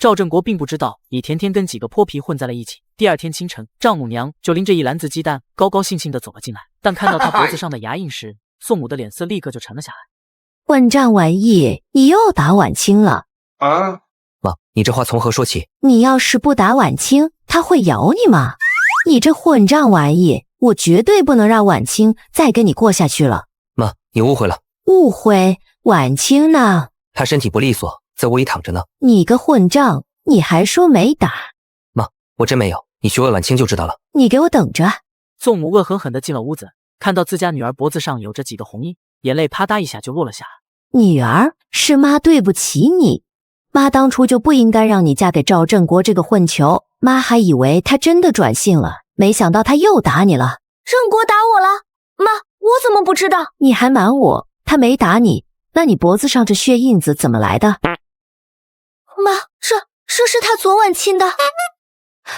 赵振国并不知道李甜甜跟几个泼皮混在了一起。第二天清晨，丈母娘就拎着一篮子鸡蛋，高高兴兴地走了进来。但看到她脖子上的牙印时，宋母的脸色立刻就沉了下来。混账玩意，你又打婉清了啊！妈，你这话从何说起？你要是不打婉清，她会咬你吗？你这混账玩意，我绝对不能让婉清再跟你过下去了。妈，你误会了。误会？婉清呢？她身体不利索，在屋里躺着呢。你个混账，你还说没打？妈，我真没有，你去问婉清就知道了。你给我等着！宋母恶狠狠地进了屋子，看到自家女儿脖子上有着几个红印，眼泪啪嗒一下就落了下来。女儿，是妈对不起你，妈当初就不应该让你嫁给赵振国这个混球，妈还以为他真的转性了，没想到他又打你了。振国打我了？妈，我怎么不知道？你还瞒我，他没打你，那你脖子上这血印子怎么来的？妈，这是他昨晚亲的。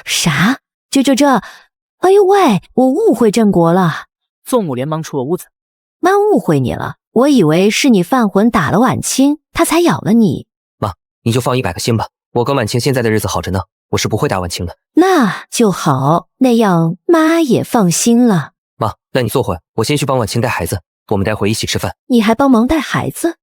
啥？这，哎呦喂，我误会振国了。宋母连忙出了屋子。妈误会你了，我以为是你犯浑打了婉清，他才咬了你。妈，你就放100个心吧，我跟婉清现在的日子好着呢，我是不会打婉清的。那就好，那样妈也放心了。妈，那你坐会，我先去帮婉清带孩子，我们待会一起吃饭。你还帮忙带孩子？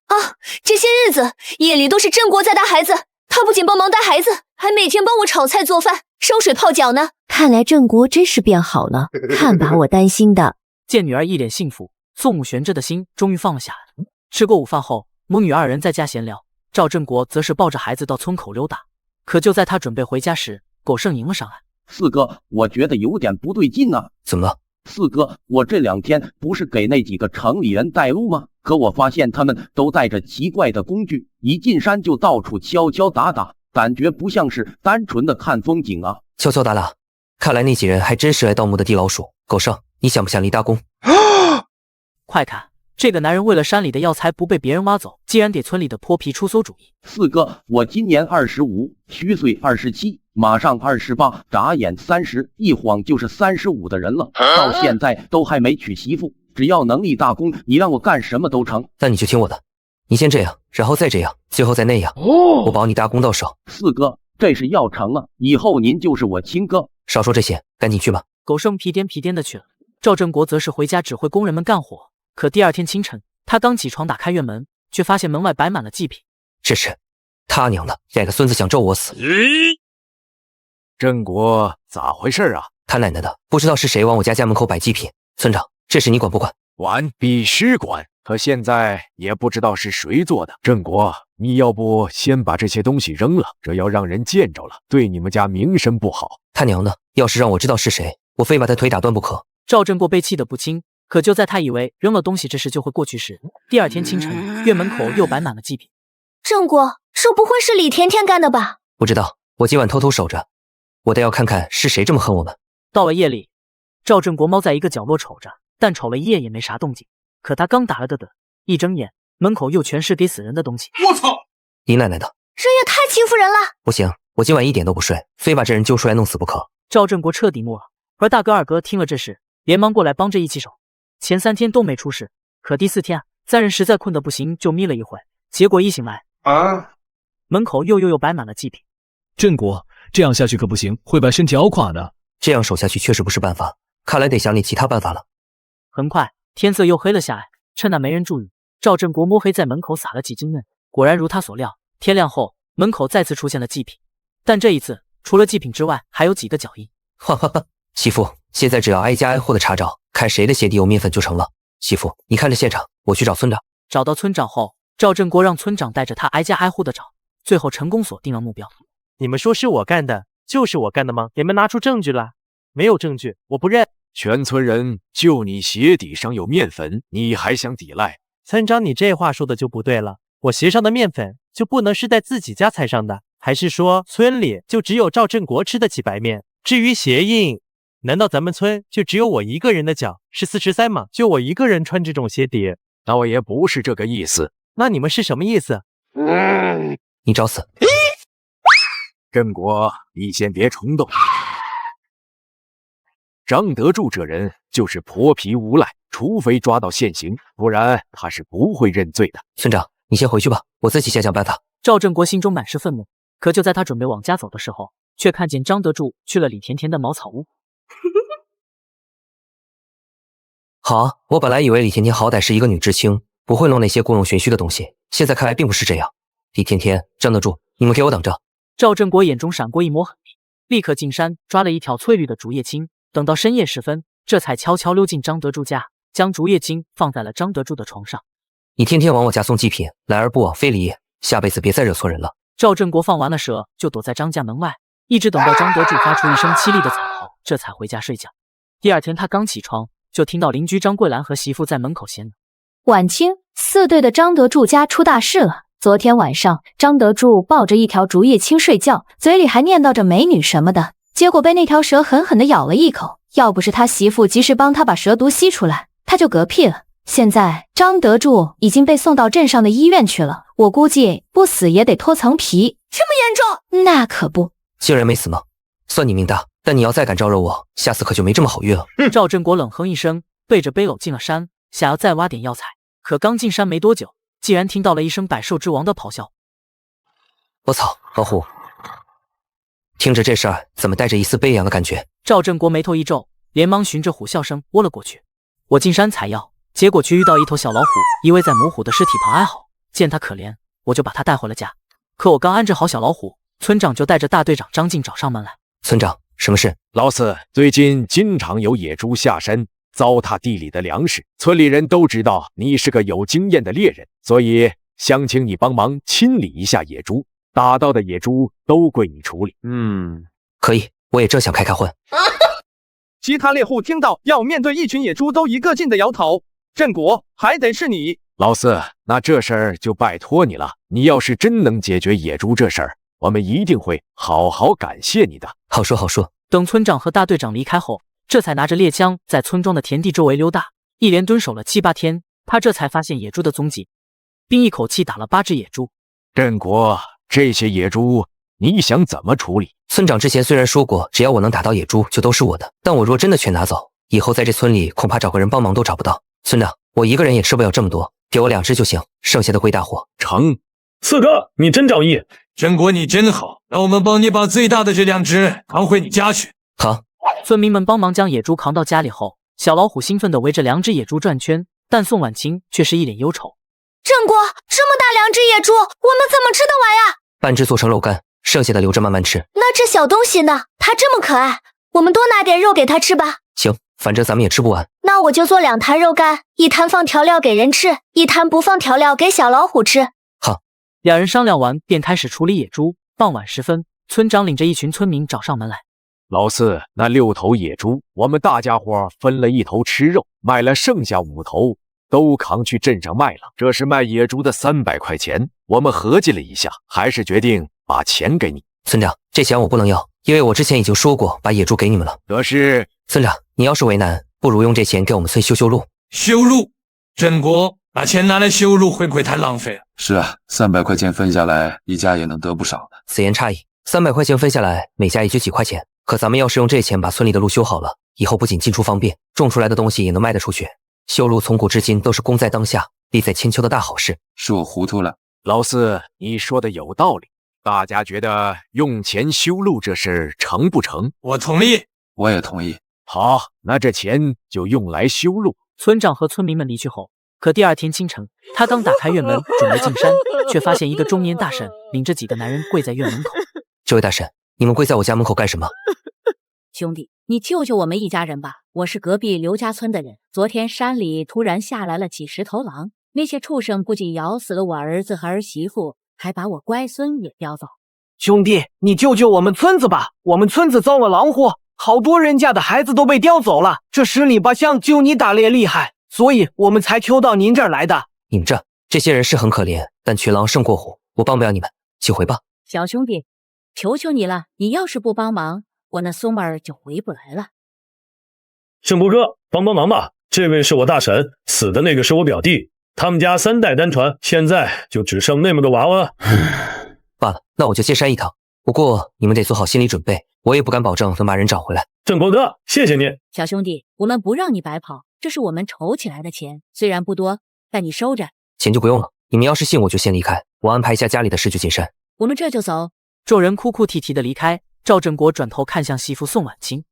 啊，这些日子夜里都是振国在带孩子，他不仅帮忙带孩子，还每天帮我炒菜做饭、烧水泡脚呢。看来振国真是变好了，看把我担心的。见女儿一脸幸福，宋母悬着的心终于放了下来。吃过午饭后，母女二人在家闲聊，赵振国则是抱着孩子到村口溜达。可就在他准备回家时，狗剩迎了上来。四哥，我觉得有点不对劲呢。怎么了？四哥，我这2天不是给那几个城里人带路吗？可我发现他们都带着奇怪的工具，一进山就到处敲敲打打，感觉不像是单纯的看风景啊。敲敲打打，看来那几人还真是爱盗墓的地老鼠。狗剩，你想不想立大功？快看，这个男人为了山里的药材不被别人挖走，竟然给村里的泼皮出馊主意。四哥，我今年25，虚岁27，马上28，眨眼30，一晃就是35的人了，到现在都还没娶媳妇。只要能立大功，你让我干什么都成。那你就听我的，你先这样，然后再这样，最后再那样，我保你大功到手。四哥，这是要成了，以后您就是我亲哥。少说这些，赶紧去吧。狗剩屁颠屁颠的去了，赵振国则是回家指挥工人们干活。可第二天清晨，他刚起床打开院门，却发现门外摆满了祭品。这是他娘的，两个孙子想咒我死！振国，咋回事啊？他奶奶的，不知道是谁往我家门口摆祭品。村长，这事你管不管？管，必须管。可现在也不知道是谁做的。振国，你要不先把这些东西扔了，这要让人见着了，对你们家名声不好。他娘的，要是让我知道是谁，我非把他腿打断不可。赵振国被气得不轻，可就在他以为扔了东西这事就会过去时，第二天清晨，院门口又摆满了祭品。振国，这不会是李甜甜干的吧？不知道，我今晚偷偷守着，我得要看看是谁这么恨我们。到了夜里，赵振国猫在一个角落瞅着，但瞅了一夜也没啥动静。可他刚打了个盹，一睁眼，门口又全是给死人的东西。我操！你奶奶的，这也太欺负人了！不行，我今晚一点都不睡，非把这人揪出来弄死不可。赵振国彻底怒了，而大哥二哥听了这事，连忙过来帮着一起守。前3天都没出事，可第4天，三人实在困得不行，就眯了一会，结果一醒来，门口又摆满了祭品。振国，这样下去可不行，会把身体熬垮的。这样守下去确实不是办法，看来得想点其他办法了。很快，天色又黑了下来，趁那没人注意，赵振国摸黑在门口撒了几针刃。果然如他所料，天亮后，门口再次出现了祭品，但这一次，除了祭品之外，还有几个脚印。哈哈哈，媳妇，现在只要挨家挨户的查找，看谁的鞋底有面粉就成了。媳妇，你看着现场，我去找村长。找到村长后，赵振国让村长带着他挨家挨户的找，最后成功锁定了目标。你们说是我干的，就是我干的吗？你们拿出证据来。没有证据，我不认。全村人就你鞋底上有面粉，你还想抵赖？村长，你这话说的就不对了。我鞋上的面粉就不能是在自己家踩上的？还是说村里就只有赵振国吃得起白面？至于鞋印，难道咱们村就只有我一个人的脚是413吗？就我一个人穿这种鞋底？那我也不是这个意思。那你们是什么意思？你找死！振国，你先别冲动。张德柱这人就是泼皮无赖，除非抓到现行，不然他是不会认罪的。村长，你先回去吧，我自己想想办法。赵振国心中满是愤怒，可就在他准备往家走的时候，却看见张德柱去了李甜甜的茅草屋。好啊，我本来以为李甜甜好歹是一个女知青，不会弄那些故弄玄虚的东西，现在看来并不是这样。李甜甜、张德柱，你们给我等着！赵振国眼中闪过一抹狠厉，立刻进山抓了一条翠绿的竹叶青，等到深夜时分，这才悄悄溜进张德柱家，将竹叶青放在了张德柱的床上。你天天往我家送祭品，来而不往非礼也，下辈子别再惹错人了。赵振国放完了蛇，就躲在张家门外，一直等到张德柱发出一声凄厉的惨嚎，这才回家睡觉。第二天他刚起床，就听到邻居张桂兰和媳妇在门口闲聊。晚清4队的张德柱家出大事了。昨天晚上，张德柱抱着一条竹叶青睡觉，嘴里还念叨着美女什么的，结果被那条蛇狠狠地咬了一口。要不是他媳妇及时帮他把蛇毒吸出来，他就嗝屁了。现在张德柱已经被送到镇上的医院去了，我估计不死也得脱层皮。这么严重？那可不。竟然没死吗？算你命大，但你要再敢招惹我，下次可就没这么好运了。赵振国冷哼一声，背着背篓进了山，想要再挖点药材。可刚进山没多久，竟然听到了一声百兽之王的咆哮。我操，老虎！听着这事儿，怎么带着一丝悲凉的感觉？赵振国眉头一皱，连忙循着虎啸声窝了过去。我进山采药，结果却遇到一头小老虎依偎在母虎的尸体旁哀嚎。见他可怜，我就把他带回了家。可我刚安置好小老虎，村长就带着大队长张进找上门来。村长，什么事？老四，最近经常有野猪下山，糟蹋地里的粮食，村里人都知道你是个有经验的猎人，所以想请你帮忙清理一下野猪，打到的野猪都归你处理。可以，我也正想开荤。其他猎户听到要面对一群野猪，都一个劲的摇头。振国，还得是你。老四，那这事儿就拜托你了。你要是真能解决野猪这事儿，我们一定会好好感谢你的。好说好说。等村长和大队长离开后，这才拿着猎枪在村庄的田地周围溜达，一连蹲守了7、8天，他这才发现野猪的踪迹，并一口气打了8只野猪。振国，这些野猪你想怎么处理？村长之前虽然说过，只要我能打到野猪就都是我的，但我若真的全拿走，以后在这村里恐怕找个人帮忙都找不到。村长，我一个人也吃不了这么多，给我2只就行，剩下的归大伙。成。四哥，你真仗义。振国，你真好，让我们帮你把最大的这2只扛回你家去。好。村民们帮忙将野猪扛到家里后，小老虎兴奋地围着2只野猪转圈，但宋婉清却是一脸忧愁。振国，这么大2只野猪，我们怎么吃得完呀？半只做成肉干，剩下的留着慢慢吃。那这小东西呢？它这么可爱，我们多拿点肉给它吃吧。行，反正咱们也吃不完。那我就做2坛肉干，1坛放调料给人吃，1坛不放调料给小老虎吃。好。2人商量完，便开始处理野猪。傍晚时分，村长领着一群村民找上门来。老四，那6头野猪，我们大家伙分了1头吃肉，卖了剩下5头都扛去镇上卖了。这是卖野猪的300块钱。我们合计了一下，还是决定把钱给你。村长，这钱我不能要，因为我之前已经说过把野猪给你们了。可是，村长，你要是为难，不如用这钱给我们村修路。修路？振国，把钱拿来修路会不会太浪费了？是啊，300块钱分下来，一家也能得不少的。此言差矣，300块钱分下来，每家也就几块钱。可咱们要是用这钱把村里的路修好了，以后不仅进出方便，种出来的东西也能卖得出去。修路从古至今都是功在当下，利在千秋的大好事。是我糊涂了。老四，你说的有道理。大家觉得用钱修路这事成不成？我同意。我也同意。好，那这钱就用来修路。村长和村民们离去后，可第2天清晨，他刚打开院门准备进山，却发现一个中年大婶领着几个男人跪在院门口。这位大婶，你们跪在我家门口干什么？兄弟，你救救我们一家人吧！我是隔壁刘家村的人，昨天山里突然下来了几10头狼，那些畜生不仅咬死了我儿子和儿媳妇，还把我乖孙也叼走。兄弟，你救救我们村子吧！我们村子遭了狼祸，好多人家的孩子都被叼走了。这十里八乡就你打猎厉害，所以我们才求到您这儿来的。你们这些人是很可怜，但群狼胜过虎，我帮不了你们，请回吧。小兄弟，求求你了，你要是不帮忙，我那孙儿就回不来了。胜国哥，帮忙吧！这位是我大婶，死的那个是我表弟，他们家3代单传，现在就只剩那么个娃娃。罢了，那我就接山一趟。不过你们得做好心理准备，我也不敢保证能把人找回来。振国哥，谢谢你。小兄弟，我们不让你白跑，这是我们筹起来的钱，虽然不多，但你收着。钱就不用了，你们要是信我就先离开，我安排一下家里的事就进山。我们这就走，众人哭哭啼啼的离开。赵振国转头看向媳妇宋婉清：“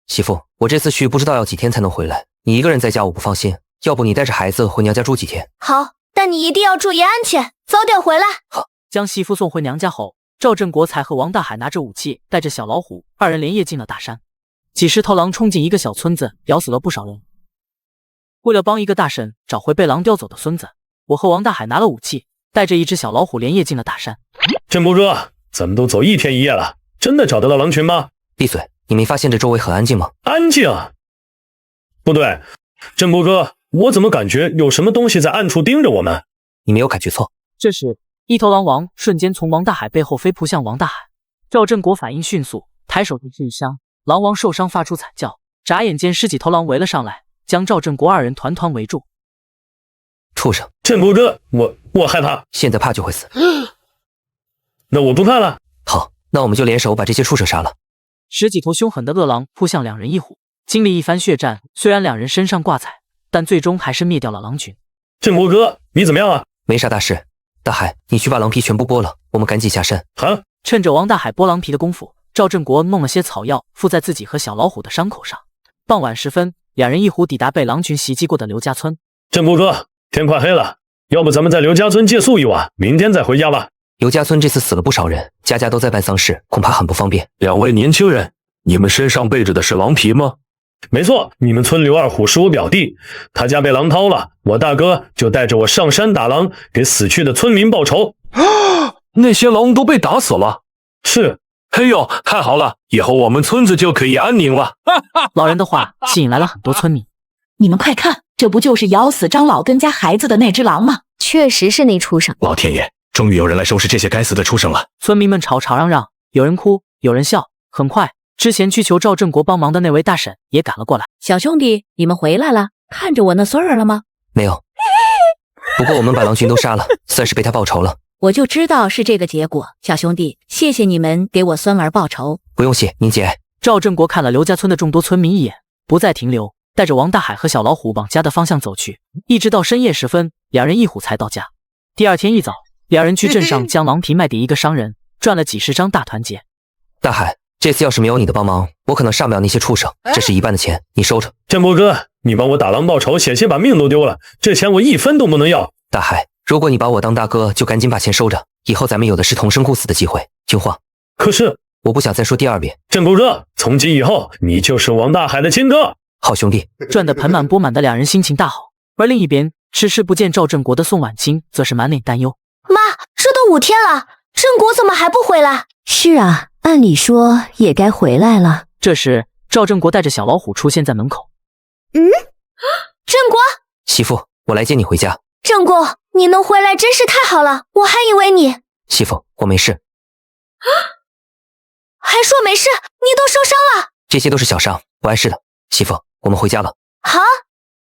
媳妇，我这次去不知道要几天才能回来，你一个人在家我不放心，要不你带着孩子回娘家住几天？”“好，但你一定要注意安全，早点回来。”好。将媳妇送回娘家后，赵振国才和王大海拿着武器，带着小老虎二人连夜进了大山。几十头狼冲进一个小村子，咬死了不少人。为了帮一个大婶找回被狼叼走的孙子，我和王大海拿了武器，带着一只小老虎连夜进了大山。振国哥，咱们都走1天1夜了，真的找得到狼群吗？闭嘴！你没发现这周围很安静吗？安静？不对，振国哥，我怎么感觉有什么东西在暗处盯着我们？你没有感觉错。这时，一头狼王瞬间从王大海背后飞扑向王大海。赵振国反应迅速，抬手就是一伤，狼王受伤发出惨叫，眨眼间10几头狼围了上来，将赵振国二人团团围住。畜生！振国哥，我害怕。现在怕就会死。那我不怕了。好，那我们就联手把这些畜生杀了。10几头凶狠的恶狼扑向2人一虎，经历一番血战，虽然2人身上挂彩，但最终还是灭掉了狼群。振国哥，你怎么样啊？没啥大事。大海，你去把狼皮全部剥了，我们赶紧下山。好。趁着王大海剥狼皮的功夫，赵振国弄了些草药敷在自己和小老虎的伤口上。傍晚时分，2人一虎抵达被狼群袭击过的刘家村。振国哥，天快黑了，要不咱们在刘家村借宿一晚，明天再回家吧。刘家村这次死了不少人，家家都在办丧事，恐怕很不方便。2位年轻人，你们身上背着的是狼皮吗？没错，你们村刘二虎是我表弟，他家被狼掏了，我大哥就带着我上山打狼，给死去的村民报仇。那些狼都被打死了？是。嘿呦，太好了，以后我们村子就可以安宁了。老人的话吸引来了很多村民。你们快看，这不就是咬死张老根家孩子的那只狼吗？确实是那畜生。老天爷，终于有人来收拾这些该死的畜生了。村民们吵吵嚷嚷，有人哭，有人笑。很快，之前去求赵振国帮忙的那位大婶也赶了过来。小兄弟，你们回来了，看着我那孙儿了吗？没有。不过我们把狼群都杀了，算是被他报仇了。我就知道是这个结果，小兄弟，谢谢你们给我孙儿报仇。不用谢，您节哀。赵振国看了刘家村的众多村民一眼，不再停留，带着王大海和小老虎往家的方向走去。一直到深夜时分，2人一虎才到家。第二天一早，2人去镇上将狼皮卖给一个商人，赚了几10张大团结。大海，这次要是没有你的帮忙，我可能杀不了那些畜生，这是1半的钱，你收着。振国哥，你帮我打狼报仇，险些把命都丢了，这钱我1分都不能要。大海，如果你把我当大哥，就赶紧把钱收着，以后咱们有的是同生共死的机会。听话。可是我不想再说第2遍。振国哥，从今以后你就是王大海的亲哥。好兄弟。赚得盆满钵满的2人心情大好，而另一边迟迟不见赵振国的宋婉清则是满脸担忧。妈，这都5天了，振国怎么还不回来？是啊，按理说也该回来了。这时赵振国带着小老虎出现在门口。振国，媳妇，我来接你回家。振国，你能回来真是太好了，我还以为你……媳妇，我没事。还说没事，你都受伤了。这些都是小伤，不碍事的。媳妇，我们回家了。好。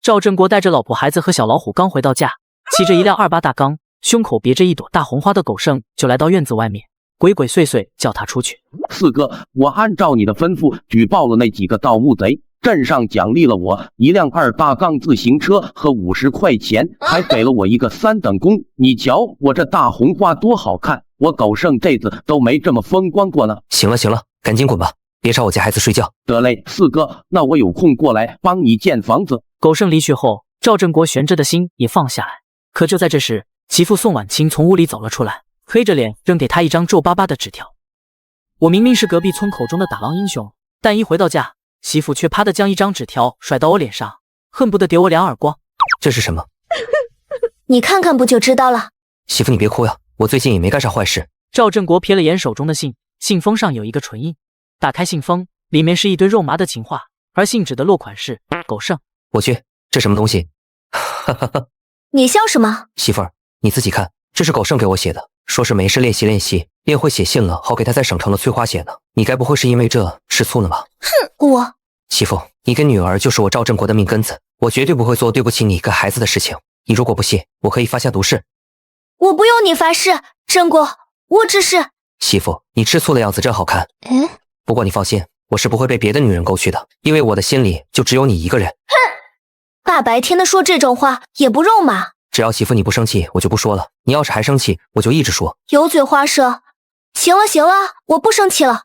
赵振国带着老婆孩子和小老虎刚回到家，骑着一辆28大缸，胸口别着一朵大红花的狗剩就来到院子外面，鬼鬼祟祟叫他出去。四哥，我按照你的吩咐举报了那几个盗墓贼，镇上奖励了我一辆2大缸自行车和50块钱，还给了我一个3等功。你瞧我这大红花多好看，我狗剩这次都没这么风光过呢。行了行了，赶紧滚吧，别吵我家孩子睡觉。得嘞，四哥，那我有空过来帮你建房子。狗剩离去后，赵振国悬着的心也放下来。可就在这时，其父宋婉清从屋里走了出来，黑着脸扔给他一张皱巴巴的纸条。我明明是隔壁村口中的打狼英雄，但一回到家，媳妇却啪的将一张纸条甩到我脸上，恨不得点我2耳光。这是什么？你看看不就知道了。媳妇你别哭呀，我最近也没干啥坏事。赵振国瞥了眼手中的信，信封上有一个唇印。打开信封，里面是一堆肉麻的情话，而信纸的落款是狗剩。我去，这什么东西？你笑什么？媳妇儿，你自己看，这是狗剩给我写的，说是没事练习练习，练会写信了，好给他在省城的翠花写呢。你该不会是因为这吃醋了吧？哼，我媳妇，你跟女儿就是我赵振国的命根子，我绝对不会做对不起你一个孩子的事情。你如果不信，我可以发下毒誓。我不用你发誓，振国，我只是……媳妇，你吃醋的样子真好看。不过你放心，我是不会被别的女人勾去的，因为我的心里就只有你一个人。哼，大白天的说这种话也不肉麻。只要媳妇你不生气，我就不说了。你要是还生气，我就一直说。油嘴滑舌，行了行了，我不生气了。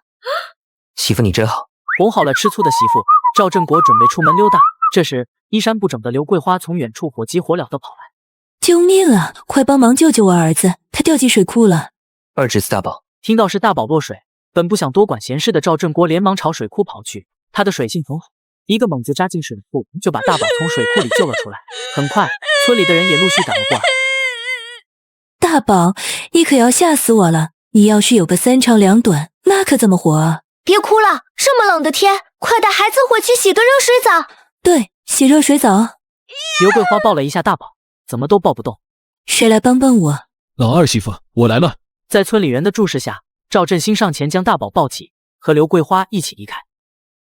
媳妇你真好。哄好了吃醋的媳妇，赵振国准备出门溜达。这时，衣衫不整的刘桂花从远处火急火燎地跑来。救命啊！快帮忙救救我儿子，他掉进水库了。二侄子大宝听到是大宝落水，本不想多管闲事的赵振国连忙朝水库跑去。他的水性很好，一个猛子扎进水库，就把大宝从水库里救了出来。很快，村里的人也陆续赶了过来。大宝，你可要吓死我了！你要是有个3长2短，那可怎么活啊？别哭了，这么冷的天，快带孩子回去洗个热水澡。对，洗热水澡。刘桂花抱了一下大宝，怎么都抱不动。谁来帮帮我？老二媳妇，我来了。在村里人的注视下，赵振兴上前将大宝抱起，和刘桂花一起离开。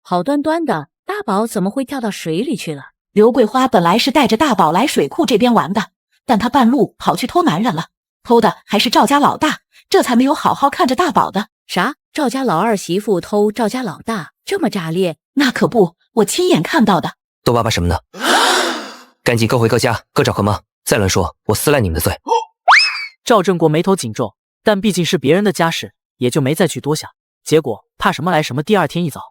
好端端的，大宝怎么会掉到水里去了？刘桂花本来是带着大宝来水库这边玩的，但她半路跑去偷男人了，偷的还是赵家老大，这才没有好好看着大宝的。啥？赵家老二媳妇偷赵家老大，这么炸裂？那可不，我亲眼看到的。逗爸爸什么呢？赶紧各回各家，各找各妈，再乱说我撕烂你们的嘴。赵振国眉头紧皱，但毕竟是别人的家事，也就没再去多想。结果怕什么来什么，第二天一早，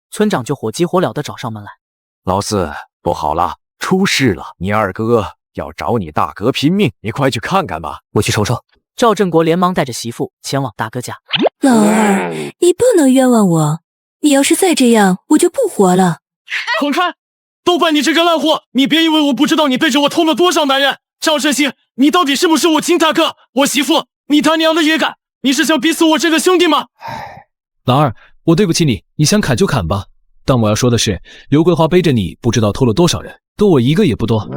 村长就火急火燎地找上门来。老四，不好了，出事了！你二哥要找你大哥拼命，你快去看看吧。我去瞅瞅。赵振国连忙带着媳妇前往大哥家。老二，你不能冤枉我，你要是再这样，我就不活了。滚开！都怪你这个烂货！你别以为我不知道你背着我偷了多少男人。赵振兴，你到底是不是我亲大哥？我媳妇，你他娘的也敢！你是想逼死我这个兄弟吗？老二，我对不起你，你想砍就砍吧。但我要说的是，刘桂花背着你不知道偷了多少人，多我一个也不多。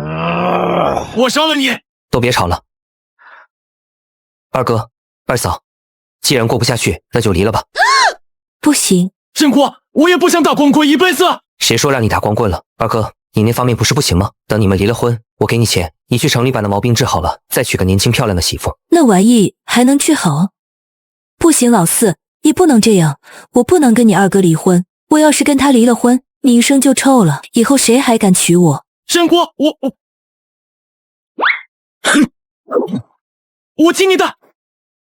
我杀了你！都别吵了。二哥、二嫂，既然过不下去，那就离了吧。不行，振国，我也不想打光棍一辈子。谁说让你打光棍了？二哥，你那方面不是不行吗？等你们离了婚，我给你钱，你去城里把那毛病治好了，再娶个年轻漂亮的媳妇。那玩意还能治好？不行，老四，你不能这样，我不能跟你二哥离婚。我要是跟他离了婚，你一生就臭了，以后谁还敢娶我？振国，我听你的。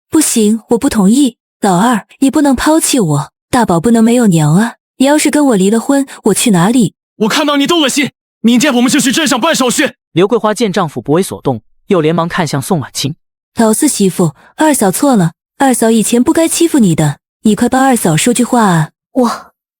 不行，我不同意。老二，你不能抛弃我，大宝不能没有娘啊！你要是跟我离了婚，我去哪里？我看到你都恶心。明天我们就去镇上办手续。刘桂花见丈夫不为所动，又连忙看向宋婉清。老四媳妇，二嫂错了，二嫂以前不该欺负你的，你快帮二嫂说句话啊！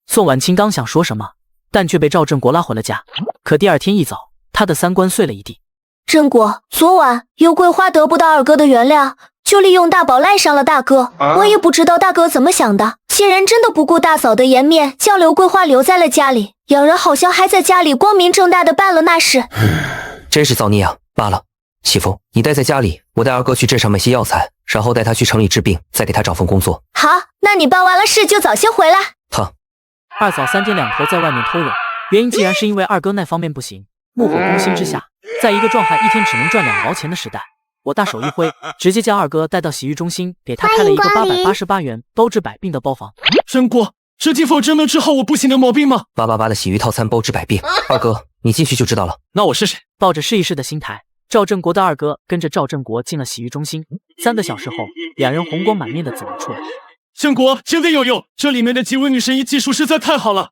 宋婉清刚想说什么，但却被赵振国拉回了家。可第二天一早，他的三观碎了一地。振国，昨晚刘桂花得不到二哥的原谅，就利用大宝赖上了大哥。我也不知道大哥怎么想的，竟然真的不顾大嫂的颜面，将刘桂花留在了家里，两人好像还在家里光明正大的办了那事。真是造孽啊！罢了，媳妇，你待在家里，我带二哥去镇上买些药材，然后带他去城里治病，再给他找份工作。好，那你办完了事就早些回来。好。二嫂三天两头在外面偷人，原因既然是因为二哥那方面不行，怒火攻心之下，在一个壮汉一天只能赚2毛钱的时代，我大手一挥，直接将二哥带到洗浴中心，给他开了一个888元包治百病的包房。振国，这地方真能治好我不行的毛病吗？888的洗浴套餐包治百病。二哥，你进去就知道了。那我试试。抱着试一试的心态，赵振国的二哥跟着赵振国进了洗浴中心。3个小时后，两人红光满面的走了出来。振国真的有用，这里面的几位女神医技术实在太好了，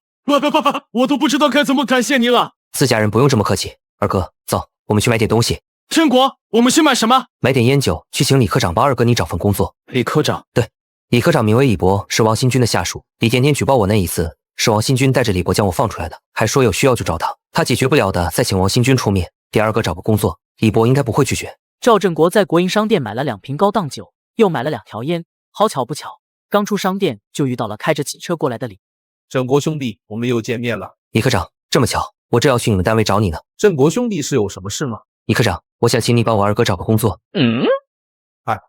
我都不知道该怎么感谢你了。自家人不用这么客气。二哥，走，我们去买点东西。振国，我们去买什么？买点烟酒，去请李科长帮二哥你找份工作。李科长？对，李科长名为李博，是王新军的下属。李甜甜举报我那一次，是王新军带着李博将我放出来的，还说有需要就找他，他解决不了的再请王新军出面，给二哥找个工作。李博应该不会拒绝。赵振国在国营商店买了2瓶高档酒，又买了2条烟。好巧不巧，刚出商店就遇到了开着汽车过来的李。振国兄弟，我们又见面了。李科长，这么巧，我正要去你们单位找你呢。振国兄弟是有什么事吗？李科长，我想请你帮我二哥找个工作。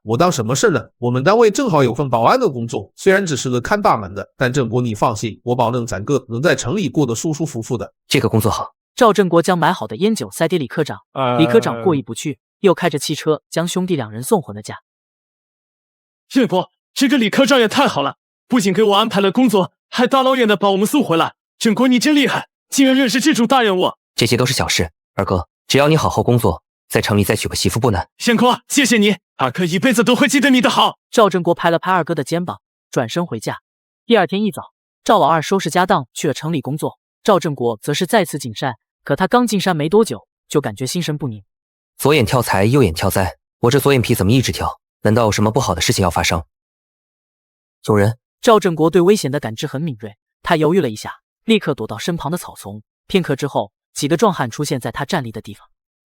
我当什么事呢？我们单位正好有份保安的工作，虽然只是个看大门的，但振国你放心，我保证咱哥能在城里过得舒舒服服的。这个工作好。赵振国将买好的烟酒塞给李科长，李科长过意不去，又开着汽车将兄弟2人送回了家。振国，这个李科长也太好了，不仅给我安排了工作，还大老远的把我们送回来。振国你真厉害，竟然认识这种大人物。这些都是小事，二哥，只要你好好工作，在城里再娶个媳妇不难。宪哥，谢谢你。二哥一辈子都会记得你的好。赵振国拍了拍二哥的肩膀，转身回家。第二天一早，赵老二收拾家当去了城里工作，赵振国则是再次进山。可他刚进山没多久，就感觉心神不宁。左眼跳财，右眼跳灾，我这左眼皮怎么一直跳？难道有什么不好的事情要发生？有人！赵振国对危险的感知很敏锐，他犹豫了一下，立刻躲到身旁的草丛。片刻之后，几个壮汉出现在他站立的地方。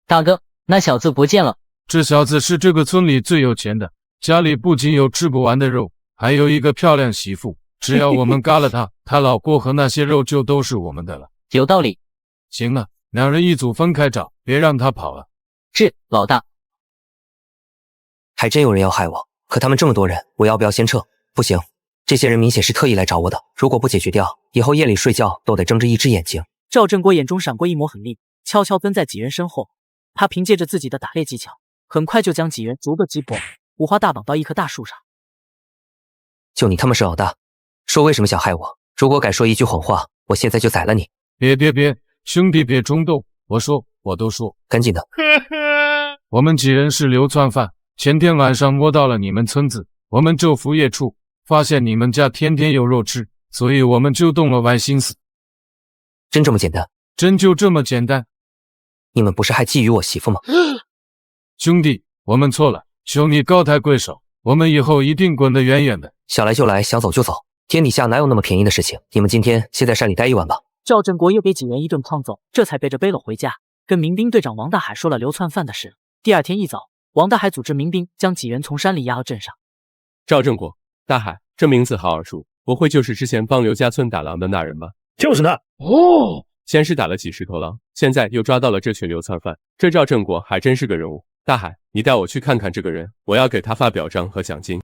大哥，那小子不见了。这小子是这个村里最有钱的，家里不仅有吃不完的肉，还有一个漂亮媳妇。只要我们嘎了他，他老婆和那些肉就都是我们的了。有道理。行了，两人一组分开找，别让他跑了。是，老大。还真有人要害我，可他们这么多人，我要不要先撤？不行，这些人明显是特意来找我的，如果不解决掉，以后夜里睡觉都得睁着一只眼睛。赵振国眼中闪过一抹狠厉，悄悄跟在几人身后。他凭借着自己的打猎技巧，很快就将几人逐个击破，五花大绑到一棵大树上。就你他妈是老大，说为什么想害我？如果敢说一句谎话，我现在就宰了你！别，兄弟别冲动，我都说，赶紧的。我们几人是流窜犯，前天晚上摸到了你们村子，我们昼伏夜出，发现你们家天天有肉吃，所以我们就动了歪心思。真这么简单？真就这么简单。你们不是还觊觎我媳妇吗？兄弟，我们错了，求你高抬贵手，我们以后一定滚得远远的。想来就来，想走就走，天底下哪有那么便宜的事情？你们今天先在山里待一晚吧。赵振国又给几人一顿胖揍，这才背着背篓回家，跟民兵队长王大海说了流窜犯的事。第二天一早，王大海组织民兵将几人从山里押到镇上。赵振国，大海，这名字好耳熟，不会就是之前帮刘家村打狼的那人吧？就是那。哦，先是打了几十头狼，现在又抓到了这群流窜犯，这赵振国还真是个人物。大海，你带我去看看这个人，我要给他发表彰和奖金。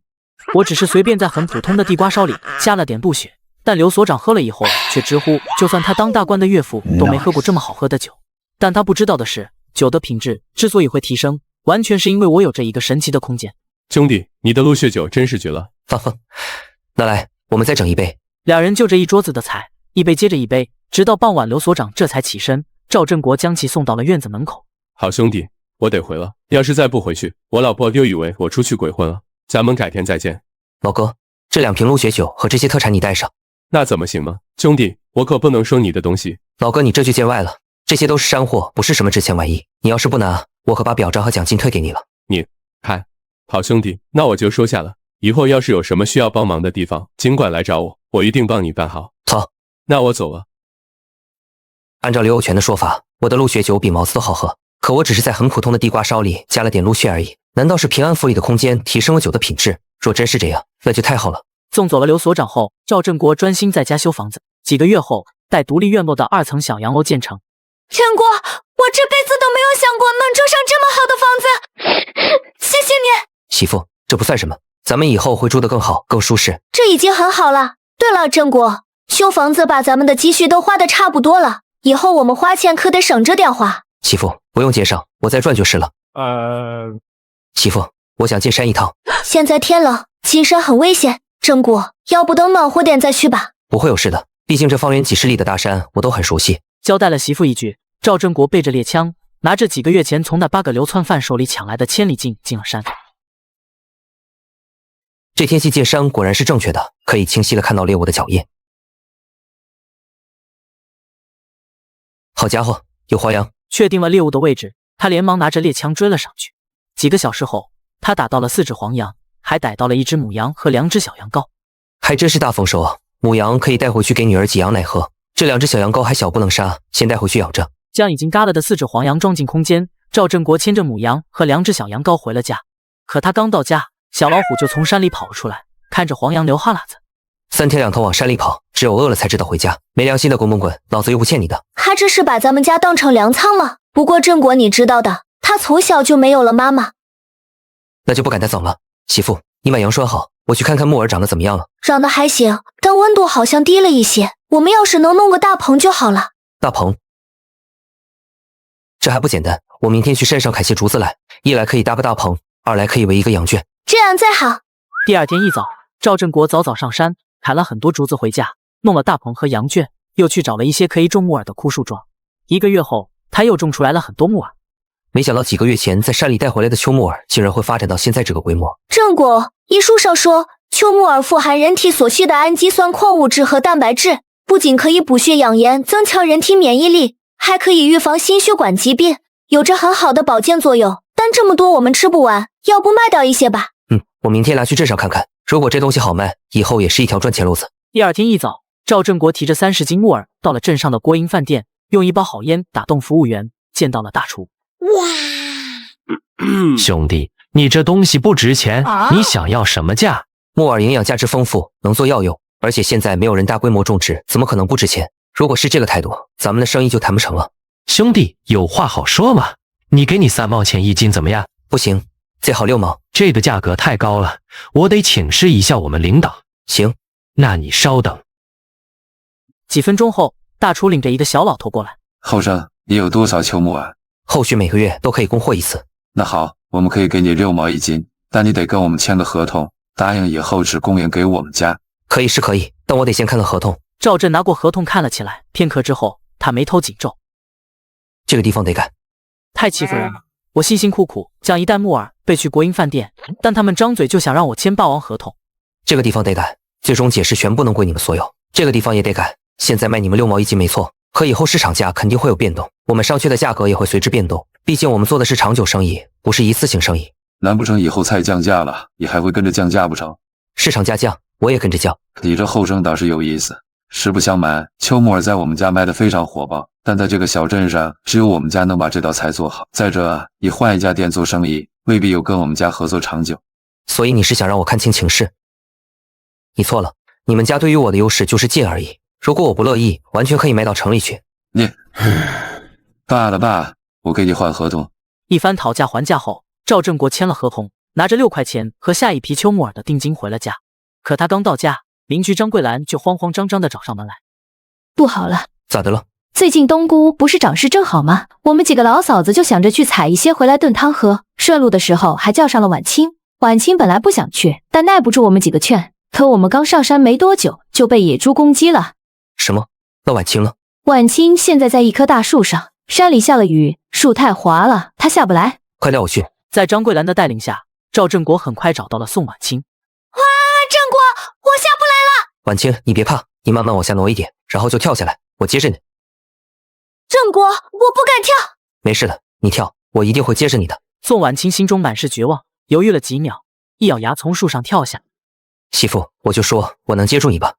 我只是随便在很普通的地瓜烧里加了点鹿血，但刘所长喝了以后却直呼，就算他当大官的岳父都没喝过这么好喝的酒。但他不知道的是，酒的品质之所以会提升，完全是因为我有着一个神奇的空间。兄弟，你的鹿血酒真是绝了！拿来，我们再整一杯。两人就这一桌子的菜，一杯接着一杯，直到傍晚，刘所长这才起身。赵振国将其送到了院子门口。好兄弟，我得回了，要是再不回去，我老婆就以为我出去鬼混了。咱们改天再见。老哥，这2瓶鹿血酒和这些特产你带上。那怎么行吗？兄弟，我可不能收你的东西。老哥，你这就见外了，这些都是山货，不是什么值钱玩意。你要是不拿，我可把表彰和奖金退给你了。你看，好兄弟，那我就收下了。以后要是有什么需要帮忙的地方，尽管来找我，我一定帮你办好。好，那我走了。按照刘有权的说法，我的鹿血酒比毛子都好喝，可我只是在很普通的地瓜烧里加了点鹿血而已。难道是平安府里的空间提升了酒的品质？若真是这样，那就太好了。送走了刘所长后，赵振国专心在家修房子。几个月后，待独立院落的2层小洋楼建成。振国，我这辈子都没有想过能住上这么好的房子，谢谢你。媳妇，这不算什么，咱们以后会住得更好更舒适。这已经很好了。对了，振国，修房子把咱们的积蓄都花得差不多了，以后我们花钱可得省着点花。媳妇，不用介绍，我再转就是了。媳妇，我想进山一趟。现在天冷，进山很危险，振国，要不等暖和点再去吧。不会有事的，毕竟这方圆几十里的大山我都很熟悉。交代了媳妇一句，赵振国背着猎枪，拿着几个月前从那8个流窜犯手里抢来的千里镜进了山。这天气进山果然是正确的，可以清晰地看到猎物的脚印。好家伙，有黄羊！确定了猎物的位置，他连忙拿着猎枪追了上去。几个小时后，他打到了4只黄羊，还逮到了1只母羊和2只小羊羔。还真是大丰收啊！母羊可以带回去给女儿挤羊奶喝，这2只小羊羔还小不能杀，先带回去养着。将已经嘎了的4只黄羊装进空间，赵振国牵着母羊和2只小羊羔回了家。可他刚到家，小老虎就从山里跑了出来，看着黄羊流哈喇子。3天2头往山里跑，只有饿了才知道回家，没良心的滚滚滚，老子又不欠你的。他这是把咱们家当成粮仓吗？不过振国你知道的，他从小就没有了妈妈。那就不敢再走了。媳妇，你把羊拴好，我去看看木耳长得怎么样了。长得还行，但温度好像低了一些，我们要是能弄个大棚就好了。大棚？这还不简单，我明天去山上砍些竹子来，一来可以搭个大棚，二来可以围一个羊圈。这样再好。第二天一早，赵振国早早上山，砍了很多竹子回家，弄了大棚和羊圈，又去找了一些可以种木耳的枯树桩。1个月后，他又种出来了很多木耳。没想到几个月前在山里带回来的秋木耳，竟然会发展到现在这个规模。正果，医书上说，秋木耳富含人体所需的氨基酸矿物质和蛋白质，不仅可以补血养颜，增强人体免疫力，还可以预防心血管疾病，有着很好的保健作用。但这么多我们吃不完，要不卖掉一些吧？我明天拿去镇上看看，如果这东西好卖，以后也是一条赚钱路子。第二天一早，赵振国提着30斤木耳到了镇上的国营饭店，用一包好烟打动服务员，见到了大厨。兄弟，你这东西不值钱，你想要什么价？木耳营养价值丰富，能做药用，而且现在没有人大规模种植，怎么可能不值钱？如果是这个态度，咱们的生意就谈不成了。兄弟，有话好说嘛，你给你3毛钱一斤怎么样？不行，最好6毛。这个价格太高了，我得请示一下我们领导。行，那你稍等。几分钟后，大厨领着一个小老头过来。后生，你有多少秋木耳？后续每个月都可以供货一次。那好，我们可以给你6毛一斤，但你得跟我们签个合同，答应以后只供应给我们家。可以是可以，但我得先看看合同。赵振拿过合同看了起来，片刻之后，他眉头紧皱。这个地方得改，太欺负人了！我辛辛苦苦将一袋木耳备去国营饭店，但他们张嘴就想让我签霸王合同。这个地方得改，最终解释权不能归你们所有。这个地方也得改，现在卖你们6毛一斤没错，可以后市场价肯定会有变动，我们商榷的价格也会随之变动。毕竟我们做的是长久生意，不是一次性生意。难不成以后菜降价了，你还会跟着降价不成？市场价降，我也跟着降。你这后生倒是有意思。实不相瞒，秋木耳在我们家卖的非常火爆，但在这个小镇上，只有我们家能把这道菜做好。再者，你换一家店做生意，未必有跟我们家合作长久。所以你是想让我看清情势？你错了，你们家对于我的优势就是近而已。如果我不乐意，完全可以卖到城里去。你罢了罢，我给你换合同。一番讨价还价后，赵振国签了合同，拿着6块钱和下一批秋木耳的定金回了家。可他刚到家，邻居张桂兰就慌慌张张地找上门来。不好了，咋的了？最近冬菇不是长势正好吗？我们几个老嫂子就想着去采一些回来炖汤喝，顺路的时候还叫上了婉清。婉清本来不想去，但耐不住我们几个劝，可我们刚上山没多久就被野猪攻击了。什么？那婉清呢？婉清现在在一棵大树上，山里下了雨，树太滑了，她下不来。快带我去。在张桂兰的带领下，赵振国很快找到了宋婉清。哇，振国，我下不来了！婉清，你别怕，你慢慢往下挪一点，然后就跳下来，我接着你。振国，我不敢跳。没事的，你跳，我一定会接着你的。宋婉清心中满是绝望，犹豫了几秒，一咬牙从树上跳下。媳妇，我就说我能接住你吧。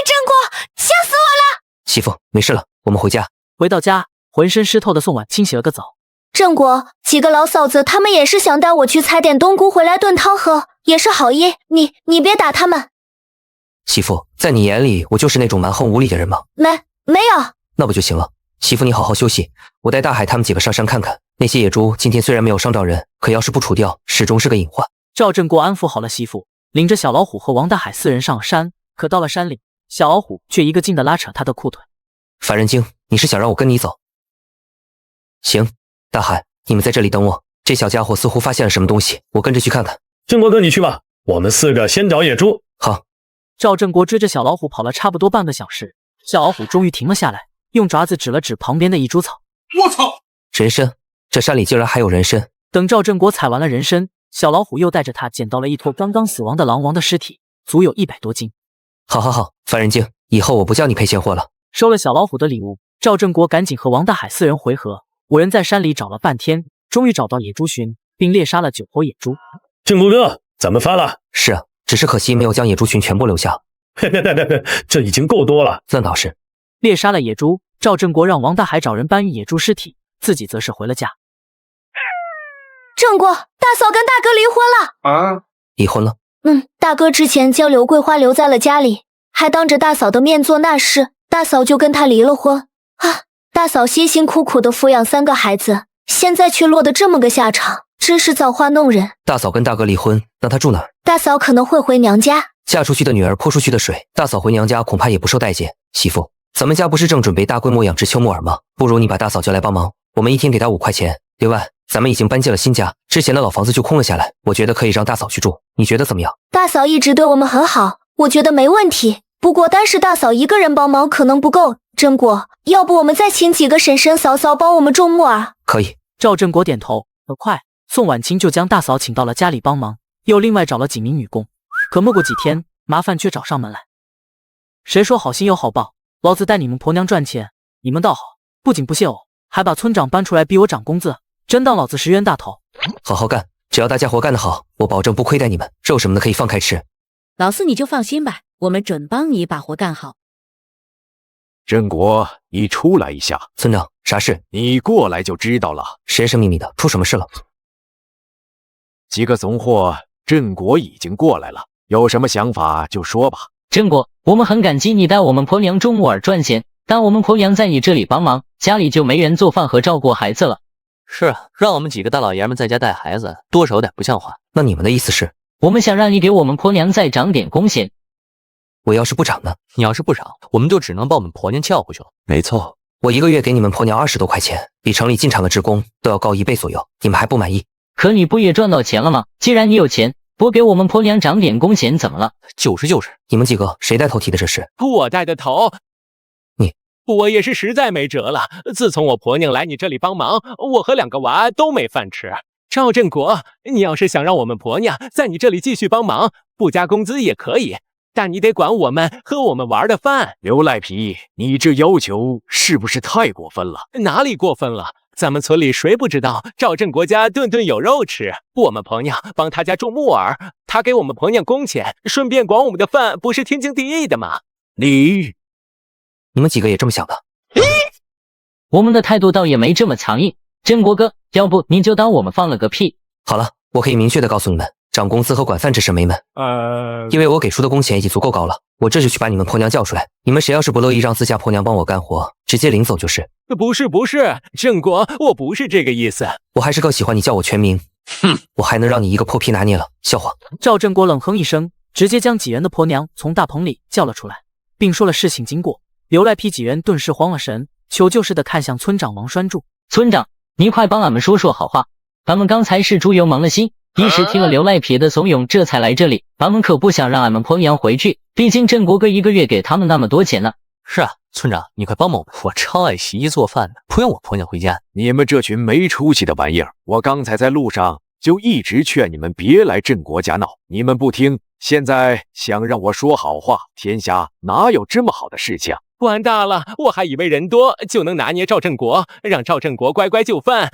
振国，吓死我了！媳妇，没事了，我们回家。回到家，浑身湿透的宋婉清洗了个澡。振国，几个老嫂子他们也是想带我去采点冬菇回来炖汤喝，也是好意，你别打他们。媳妇，在你眼里我就是那种蛮横无理的人吗？没有。那不就行了。媳妇，你好好休息，我带大海他们几个上山看看。那些野猪今天虽然没有伤着人，可要是不除掉，始终是个隐患。赵振国安抚好了媳妇，领着小老虎和王大海4人上山。可到了山里，小老虎却一个劲地拉扯他的裤腿。烦人精，你是想让我跟你走？行，大海，你们在这里等我。这小家伙似乎发现了什么东西，我跟着去看看。振国哥，你去吧，我们4个先找野猪。好。赵振国追着小老虎跑了差不多半个小时，小老虎终于停了下来，用爪子指了指旁边的一株草。我操！人参，这山里竟然还有人参。等赵振国采完了人参，小老虎又带着他捡到了一坨刚刚死亡的狼王的尸体，足有100多斤。好，烦人精，以后我不叫你赔钱货了。收了小老虎的礼物，赵振国赶紧和王大海4人回合。5人在山里找了半天，终于找到野猪群，并猎杀了9头野猪。振国哥，咱们发了。是啊，只是可惜没有将野猪群全部留下。别，这已经够多了。那倒是。猎杀了野猪，赵振国让王大海找人搬运野猪尸体，自己则是回了家。振国，大嫂跟大哥离婚了啊？离婚了？大哥之前将刘桂花留在了家里，还当着大嫂的面做那事，大嫂就跟他离了婚啊！大嫂辛辛苦苦的抚养3个孩子，现在却落得这么个下场，真是造化弄人。大嫂跟大哥离婚，那她住哪儿？大嫂可能会回娘家。嫁出去的女儿泼出去的水，大嫂回娘家恐怕也不受待见。媳妇，咱们家不是正准备大规模养殖秋木耳吗？不如你把大嫂叫来帮忙，我们一天给她5块钱。另外，咱们已经搬进了新家，之前的老房子就空了下来，我觉得可以让大嫂去住，你觉得怎么样？大嫂一直对我们很好，我觉得没问题。不过单是大嫂一个人帮忙可能不够，振国，要不我们再请几个婶婶嫂嫂帮我们种木耳？可以，赵振国点头，很快宋婉清就将大嫂请到了家里帮忙，又另外找了几名女工。可没过几天，麻烦却找上门来。谁说好心有好报？老子带你们婆娘赚钱，你们倒好，不仅不谢我，还把村长搬出来逼我涨工资，真当老子是冤大头。好好干，只要大家伙干得好，我保证不亏待你们，肉什么的可以放开吃。老四你就放心吧，我们准帮你把活干好。振国，你出来一下。村长，啥事？你过来就知道了。谁神秘秘的，出什么事了？几个怂货，振国已经过来了，有什么想法就说吧。振国，我们很感激你带我们婆娘种木耳赚钱，但我们婆娘在你这里帮忙，家里就没人做饭和照顾孩子了。是啊，让我们几个大老爷们在家带孩子，多少有点不像话。那你们的意思是？我们想让你给我们婆娘再涨点工钱。我要是不涨呢？你要是不涨，我们就只能把我们婆娘叫回去了。没错，我一个月给你们婆娘20多块钱，比城里进厂的职工都要高1倍左右，你们还不满意？可你不也赚到钱了吗？既然你有钱，不给我们婆娘涨点工钱怎么了？就是，你们几个谁带头提的这事？我带的头。你，我也是实在没辙了。自从我婆娘来你这里帮忙，我和2个娃都没饭吃。赵振国，你要是想让我们婆娘在你这里继续帮忙，不加工资也可以，但你得管我们和我们玩的饭。刘赖皮，你这要求是不是太过分了？哪里过分了？咱们村里谁不知道赵振国家顿顿有肉吃？我们婆娘帮他家种木耳，他给我们婆娘工钱，顺便管我们的饭，不是天经地义的吗？你们几个也这么想的？我们的态度倒也没这么强硬。振国哥，要不你就当我们放了个屁。好了，我可以明确的告诉你们，涨工资和管饭这事没门。因为我给出的工钱已经足够高了，我这就去把你们婆娘叫出来。你们谁要是不乐意让自家婆娘帮我干活，直接领走就是。不是，振国，我不是这个意思。我还是更喜欢你叫我全名。我还能让你一个破皮拿捏了，笑话。赵振国冷哼一声，直接将几人的婆娘从大棚里叫了出来，并说了事情经过。刘赖皮几人顿时慌了神，求救似的看向村长王栓柱。村长，你快帮俺们说说好话，俺们刚才是猪油蒙了心，一时听了刘赖皮的怂恿，这才来这里。俺们可不想让俺们婆娘回去，毕竟振国哥一个月给他们那么多钱呢。是啊，村长，你快帮帮我，我超爱洗衣做饭的，不用我婆娘回家。你们这群没出息的玩意儿，我刚才在路上就一直劝你们别来振国家闹，你们不听，现在想让我说好话，天下哪有这么好的事情？完大了，我还以为人多就能拿捏赵振国，让赵振国乖乖就范。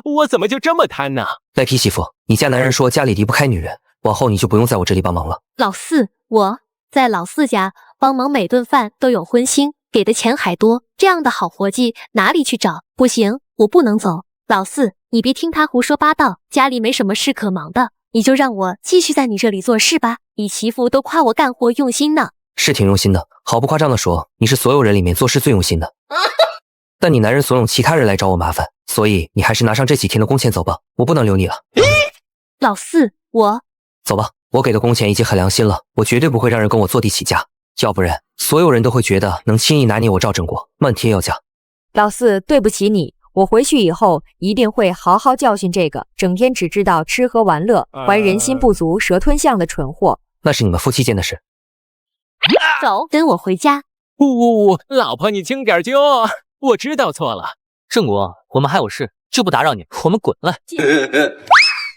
我怎么就这么贪呢？赖皮媳妇，你家男人说家里离不开女人，往后你就不用在我这里帮忙了。老四，我在老四家帮忙，每顿饭都有荤腥，给的钱还多，这样的好活计哪里去找？不行，我不能走。老四，你别听他胡说八道，家里没什么事可忙的，你就让我继续在你这里做事吧。你媳妇都夸我干活用心呢。是挺用心的，毫不夸张的说，你是所有人里面做事最用心的。但你男人怂恿其他人来找我麻烦，所以你还是拿上这几天的工钱走吧，我不能留你了。老四，我走吧，我给的工钱已经很良心了，我绝对不会让人跟我坐地起价，要不然所有人都会觉得能轻易拿捏我赵振国，漫天要价。老四，对不起你，我回去以后一定会好好教训这个整天只知道吃喝玩乐、还人心不足蛇吞象的蠢货。那是你们夫妻间的事。走，跟我回家。老婆你轻点揪，我知道错了。振国，我们还有事，就不打扰你，我们滚了。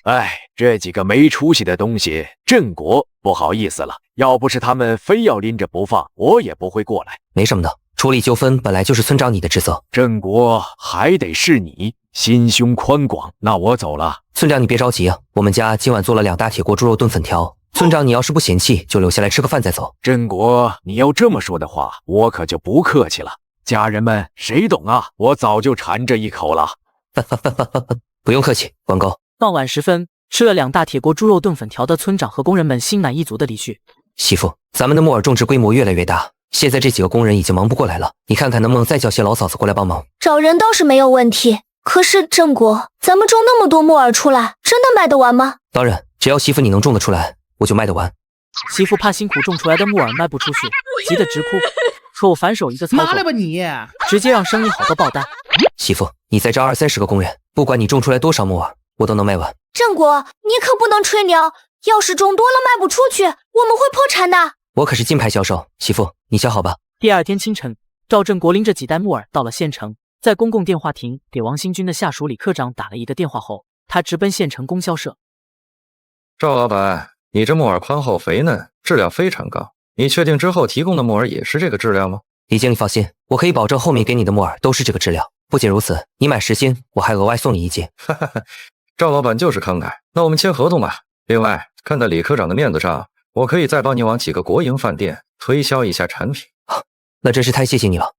哎，这几个没出息的东西，振国不好意思了，要不是他们非要拎着不放，我也不会过来。没什么的，处理纠纷本来就是村长你的职责。振国还得是你，心胸宽广。那我走了。村长你别着急啊，我们家今晚做了2大铁锅猪肉炖粉条。村长，你要是不嫌弃，就留下来吃个饭再走。振国，你要这么说的话，我可就不客气了。家人们，谁懂啊？我早就馋着一口了。不用客气，广告。傍晚时分，吃了2大铁锅猪肉炖粉条的村长和工人们心满意足的离去。媳妇，咱们的木耳种植规模越来越大，现在这几个工人已经忙不过来了，你看看能不能再叫些老嫂子过来帮忙？找人倒是没有问题，可是振国，咱们种那么多木耳出来，真的卖得完吗？当然，只要媳妇你能种得出来，我就卖得完。媳妇怕辛苦种出来的木耳卖不出去，急得直哭。可我反手一个操作，妈了吧你！直接让生意好个爆单。媳妇，你再招20-30个工人，不管你种出来多少木耳，我都能卖完。振国，你可不能吹牛，要是种多了卖不出去，我们会破产的。我可是金牌销售，媳妇你想好吧。第二天清晨，赵振国拎着几袋木耳到了县城，在公共电话亭给王新军的下属李科长打了一个电话后，他直奔县城供销社。赵老板，你这木耳宽厚肥嫩，质量非常高。你确定之后提供的木耳也是这个质量吗？李经理放心，我可以保证后面给你的木耳都是这个质量。不仅如此，你买10斤，我还额外送你1斤。赵老板就是慷慨，那我们签合同吧。另外，看在李科长的面子上，我可以再帮你往几个国营饭店推销一下产品。那真是太谢谢你了。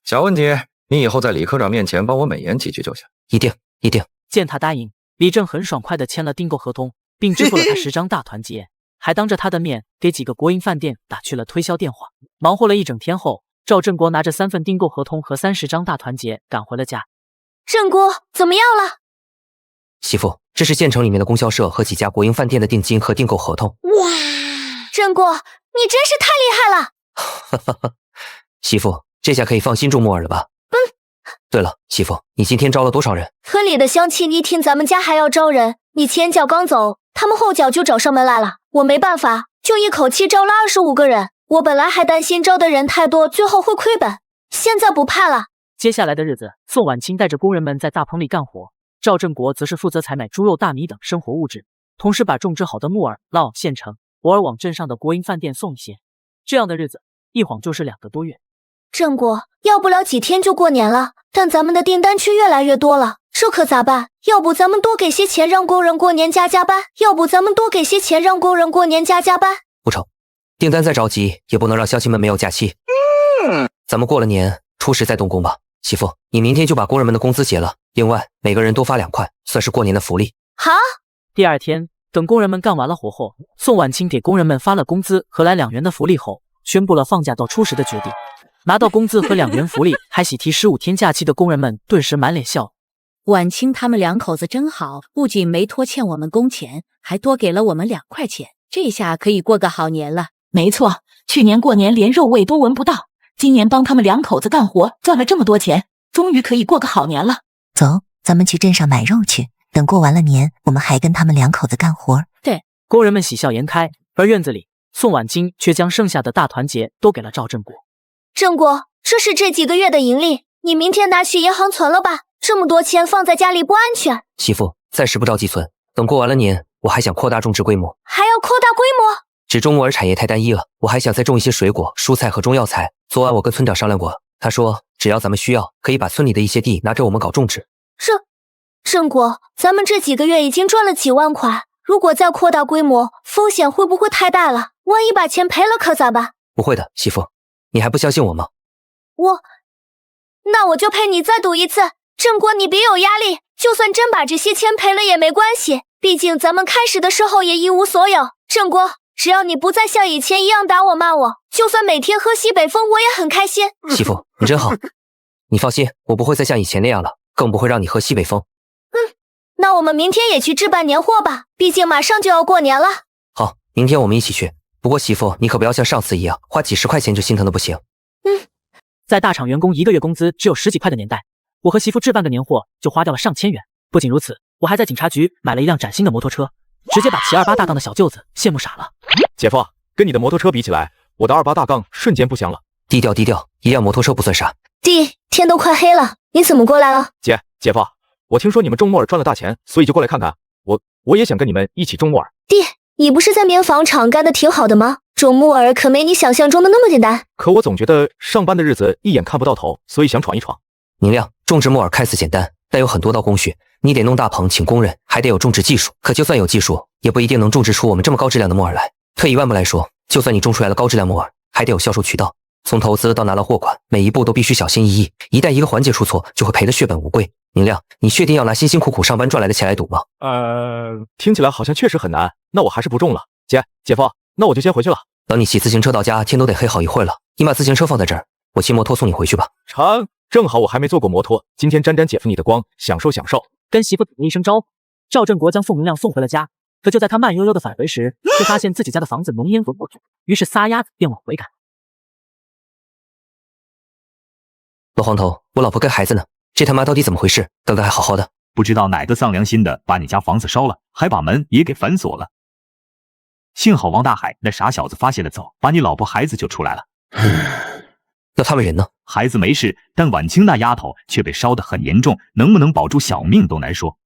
小问题，你以后在李科长面前帮我美言几句就行。一定，一定。见他答应，李正很爽快地签了订购合同，并支付了他10张大团结，还当着他的面给几个国营饭店打去了推销电话。忙活了一整天后，赵振国拿着3份订购合同和30张大团结赶回了家。振国，怎么样了？媳妇，这是县城里面的供销社和几家国营饭店的定金和订购合同。哇，振国，你真是太厉害了！媳妇，这下可以放心种木耳了吧？对了，媳妇，你今天招了多少人？村里的乡亲一听咱们家还要招人，你前脚刚走，他们后脚就找上门来了。我没办法，就一口气招了25个人。我本来还担心招的人太多，最后会亏本，现在不怕了。接下来的日子，宋婉清带着工人们在大棚里干活，赵振国则是负责采买猪肉、大米等生活物质，同时把种植好的木耳拉往县城，偶尔往镇上的国营饭店送一些。这样的日子一晃就是2个多月。振国，要不了几天就过年了，但咱们的订单却越来越多了，这可咋办？要不咱们多给些钱让工人过年加班？不成，订单再着急也不能让乡亲们没有假期。咱们过了年初10再动工吧。媳妇，你明天就把工人们的工资结了，另外每个人多发2块，算是过年的福利。好。第二天，等工人们干完了活后，宋婉清给工人们发了工资和来2元的福利后，宣布了放假到初10的决定。拿到工资和2元福利，还喜提15天假期的工人们顿时满脸笑。婉清他们2口子真好，不仅没拖欠我们工钱，还多给了我们2块钱，这下可以过个好年了。没错，去年过年连肉味都闻不到，今年帮他们2口子干活赚了这么多钱，终于可以过个好年了。走，咱们去镇上买肉去，等过完了年，我们还跟他们2口子干活。对，工人们喜笑颜开，而院子里，宋婉清却将剩下的大团结都给了赵振国。振国，这是这几个月的盈利，你明天拿去银行存了吧，这么多钱放在家里不安全。媳妇，暂时不着急存，等过完了年，我还想扩大种植规模。还要扩大规模？只种木耳产业太单一了，我还想再种一些水果、蔬菜和中药材。昨晚我跟村长商量过，他说只要咱们需要，可以把村里的一些地拿给我们搞种植。振国，咱们这几个月已经赚了几万块，如果再扩大规模，风险会不会太大了？万一把钱赔了可咋办？不会的，媳妇，你还不相信我吗？那我就陪你再赌一次。振国，你别有压力，就算真把这些钱赔了也没关系，毕竟咱们开始的时候也一无所有。振国，只要你不再像以前一样打我骂我，就算每天喝西北风我也很开心。媳妇，你真好。你放心，我不会再像以前那样了，更不会让你喝西北风。那我们明天也去置办年货吧，毕竟马上就要过年了。好，明天我们一起去。不过媳妇，你可不要像上次一样，花几10块钱就心疼的不行。在大厂员工1个月工资只有10几块的年代，我和媳妇置办个年货就花掉了上千元。不仅如此，我还在警察局买了一辆崭新的摩托车，直接把骑28大杠的小舅子羡慕傻了。姐夫，跟你的摩托车比起来，我的28大杠瞬间不香了。低调低调，一辆摩托车不算啥。弟，天都快黑了，你怎么过来了？姐夫，我听说你们种木耳赚了大钱，所以就过来看看。我也想跟你们一起种木耳。弟，你不是在棉纺厂干的挺好的吗？种木耳可没你想象中的那么简单。可我总觉得上班的日子一眼看不到头，所以想闯一闯。明亮，种植木耳看似简单，但有很多道工序，你得弄大棚，请工人，还得有种植技术。可就算有技术，也不一定能种植出我们这么高质量的木耳来。退一万步来说，就算你种出来了高质量木耳，还得有销售渠道。从投资到拿到货款，每一步都必须小心翼翼，一旦一个环节出错，就会赔得血本无归。明亮，你确定要拿辛辛苦苦上班赚来的钱来赌吗？听起来好像确实很难，那我还是不种了。姐夫，那我就先回去了。等你骑自行车到家，天都得黑好一会了。你把自行车放在这儿，我骑摩托送你回去吧。成，正好我还没坐过摩托，今天沾沾姐夫你的光，享受享受。跟媳妇打了一声招呼，赵振国将宋明亮送回了家。可就在他慢悠悠的返回时，却发现自己家的房子浓烟滚滚，于是撒丫子便往回赶。老黄头，我老婆跟孩子呢？这他妈到底怎么回事？刚刚还好好的，不知道哪个丧良心的把你家房子烧了，还把门也给反锁了。幸好王大海那傻小子发现了早，把你老婆孩子救出来了。那他们人呢？孩子没事，但婉清那丫头却被烧得很严重，能不能保住小命都难说。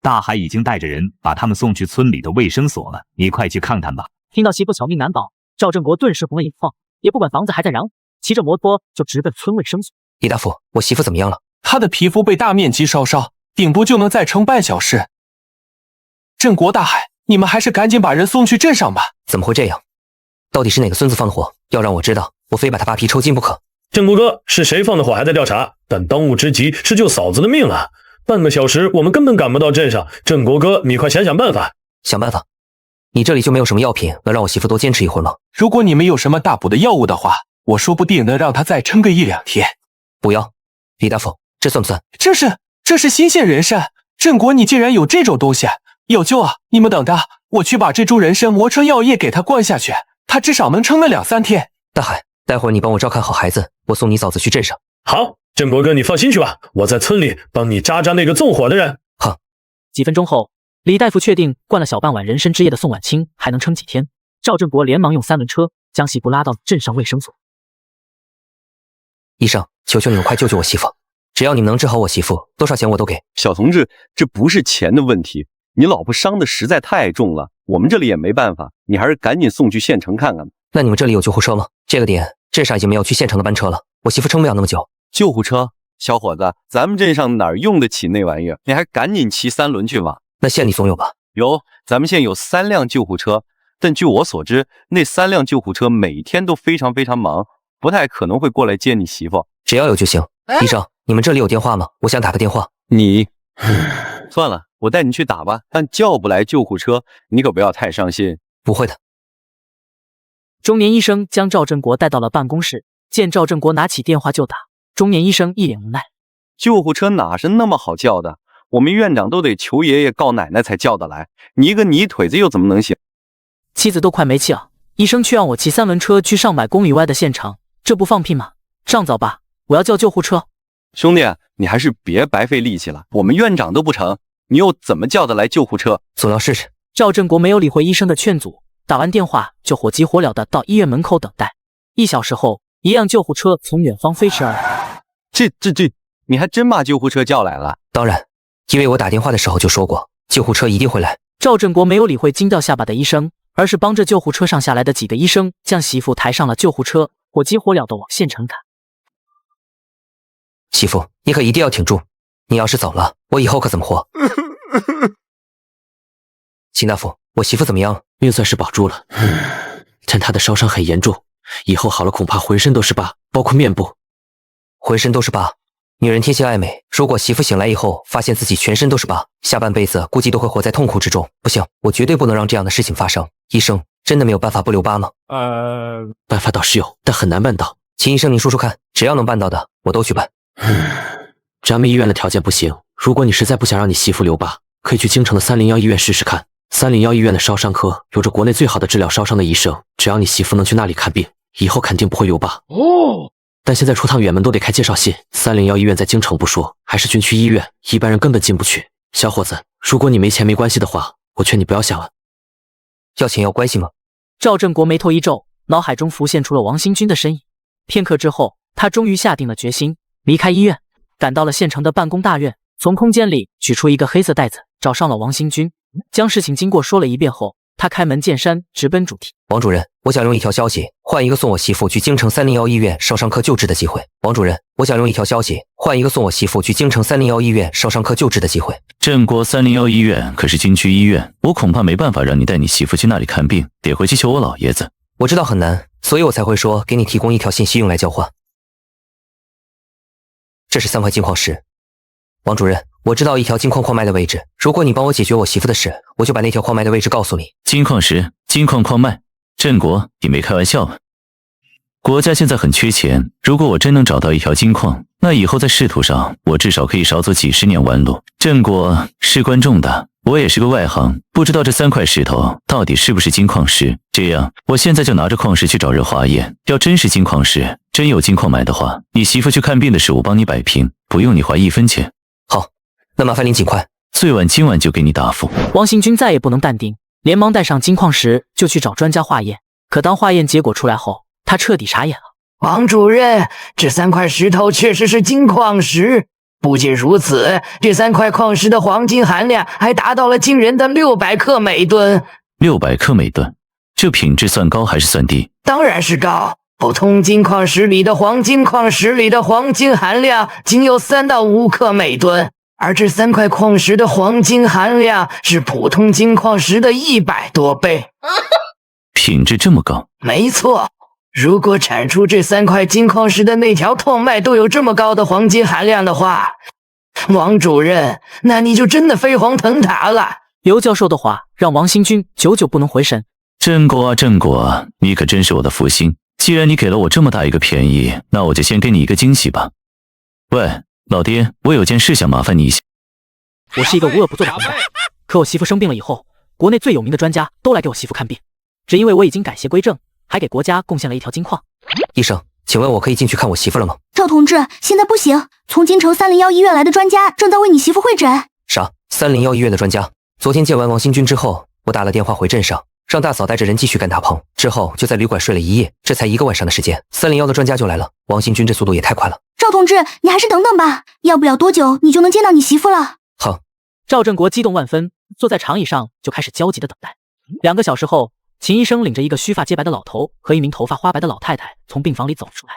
大海已经带着人把他们送去村里的卫生所了，你快去看看吧。听到媳妇小命难保，赵振国顿时红了眼眶，也不管房子还在燃，骑着摩托就直奔村卫生所。李大夫，我媳妇怎么样了？她的皮肤被大面积烧伤，顶部就能再撑半小时。镇国大海，你们还是赶紧把人送去镇上吧。怎么会这样？到底是哪个孙子放的火？要让我知道，我非把他扒皮抽筋不可。镇国哥，是谁放的火还在调查，但当务之急是救嫂子的命啊！半个小时我们根本赶不到镇上，镇国哥，你快想想办法。想办法？你这里就没有什么药品能让我媳妇多坚持一会儿吗？如果你们有什么大补的药物的话，我说不定能让她再撑个1-2天。不要，李大夫，这算不算？这是新鲜人参，镇国你竟然有这种东西，有救啊！你们等着，我去把这株人参磨成药液给他灌下去，他至少能撑个2-3天。大海，待会儿你帮我照看好孩子，我送你嫂子去镇上。好，镇国哥你放心去吧，我在村里帮你扎扎那个纵火的人。好。几分钟后，李大夫确定灌了小半碗人参之液的宋婉清还能撑几天。赵振国连忙用3轮车将媳妇拉到镇上卫生所。医生，求求你们快救救我媳妇！只要你们能治好我媳妇，多少钱我都给。小同志，这不是钱的问题，你老婆伤的实在太重了，我们这里也没办法，你还是赶紧送去县城看看吧。那你们这里有救护车吗？这个点镇上已经没有去县城的班车了，我媳妇撑不了那么久。救护车？小伙子，咱们镇上哪儿用得起那玩意儿？你还赶紧骑3轮去吧。那县里总有吧？有，咱们县有3辆救护车，但据我所知，那3辆救护车每天都非常忙，不太可能会过来接你媳妇。只要有就行。医生，你们这里有电话吗？我想打个电话。你算了，我带你去打吧，但叫不来救护车，你可不要太伤心。不会的。中年医生将赵振国带到了办公室，见赵振国拿起电话就打，中年医生一脸无奈。救护车哪是那么好叫的？我们院长都得求爷爷告奶奶才叫得来，你一个泥腿子又怎么能行？妻子都快没气了，医生却让我骑3轮车去上百公里外的县城，这不放屁吗？上早吧，我要叫救护车。兄弟，你还是别白费力气了，我们院长都不成，你又怎么叫得来救护车？总要试试。赵振国没有理会医生的劝阻，打完电话就火急火燎的到医院门口等待。1小时后，一辆救护车从远方飞驰而来。这，你还真把救护车叫来了？当然，因为我打电话的时候就说过，救护车一定会来。赵振国没有理会惊掉下巴的医生，而是帮着救护车上下来的几个医生将媳妇抬上了救护车，火急火燎的往县城赶。媳妇，你可一定要挺住，你要是走了，我以后可怎么活？秦大夫，我媳妇怎么样了？命算是保住了，但她的烧伤很严重，以后好了恐怕浑身都是疤，包括面部。浑身都是疤？女人天性爱美，如果媳妇醒来以后发现自己全身都是疤，下半辈子估计都会活在痛苦之中。不行，我绝对不能让这样的事情发生。医生，真的没有办法不留疤吗？办法倒是有，但很难办到。秦医生，你说说看，只要能办到的，我都去办。咱们医院的条件不行，如果你实在不想让你媳妇留疤，可以去京城的301医院试试看。301医院的烧伤科有着国内最好的治疗烧伤的医生，只要你媳妇能去那里看病，以后肯定不会留疤。哦。但现在出趟远门都得开介绍信，301医院在京城不说，还是军区医院，一般人根本进不去。小伙子，如果你没钱没关系的话，我劝你不要想了。要钱要关系吗？赵振国眉头一皱，脑海中浮现出了王新军的身影。片刻之后，他终于下定了决心，离开医院，赶到了县城的办公大院，从空间里取出一个黑色袋子，找上了王新军，将事情经过说了一遍后，他开门见山，直奔主题。王主任，我想用一条消息换一个送我媳妇去京城301医院烧伤科救治的机会。王主任，我想用一条消息换一个送我媳妇去京城301医院烧伤科救治的机会。镇国301医院可是军区医院，我恐怕没办法让你带你媳妇去那里看病，得回去求我老爷子。我知道很难，所以我才会说给你提供一条信息用来交换。这是3块金矿石。王主任，我知道一条金矿矿脉的位置，如果你帮我解决我媳妇的事，我就把那条矿脉的位置告诉你。金矿石，金矿矿脉，镇国，你没开玩笑吧？国家现在很缺钱，如果我真能找到一条金矿，那以后在仕途上，我至少可以少走几10年弯路。镇国事关重大，我也是个外行，不知道这3块石头到底是不是金矿石。这样，我现在就拿着矿石去找人化验，要真是金矿石，真有金矿脉的话，你媳妇去看病的事我帮你摆平，不用你花1分钱。好，那麻烦您尽快，最晚今晚就给你答复。王行军再也不能淡定，连忙带上金矿石就去找专家化验。可当化验结果出来后，他彻底傻眼了。王主任，这3块石头确实是金矿石。不仅如此，这3块矿石的黄金含量还达到了惊人的600克每吨。600克每吨，这品质算高还是算低？当然是高。普通金矿石里的黄金矿石里的黄金含量仅有3到5克每吨，而这3块矿石的黄金含量是普通金矿石的100多倍。品质这么高？没错。如果产出这3块金矿石的那条痛脉都有这么高的黄金含量的话，王主任，那你就真的飞黄腾达了。刘教授的话让王新军久久不能回神。郑国啊郑国啊，你可真是我的福星。既然你给了我这么大一个便宜，那我就先给你一个惊喜吧。喂，老爹，我有件事想麻烦你一下。我是一个无恶不作的混蛋，可我媳妇生病了以后，国内最有名的专家都来给我媳妇看病，只因为我已经改邪归正，还给国家贡献了一条金矿。医生，请问我可以进去看我媳妇了吗？赵同志，现在不行，从京城301医院来的专家正在为你媳妇会诊。啥？301医院的专家？昨天见完王新军之后，我打了电话回镇上，让大嫂带着人继续赶大棚，之后就在旅馆睡了1夜，这才1个晚上的时间，301的专家就来了。王新军这速度也太快了。赵同志，你还是等等吧，要不了多久你就能见到你媳妇了。好。赵振国激动万分，坐在长椅上就开始焦急的等待。2个小时后，秦医生领着一个须发皆白的老头和一名头发花白的老太太从病房里走出来。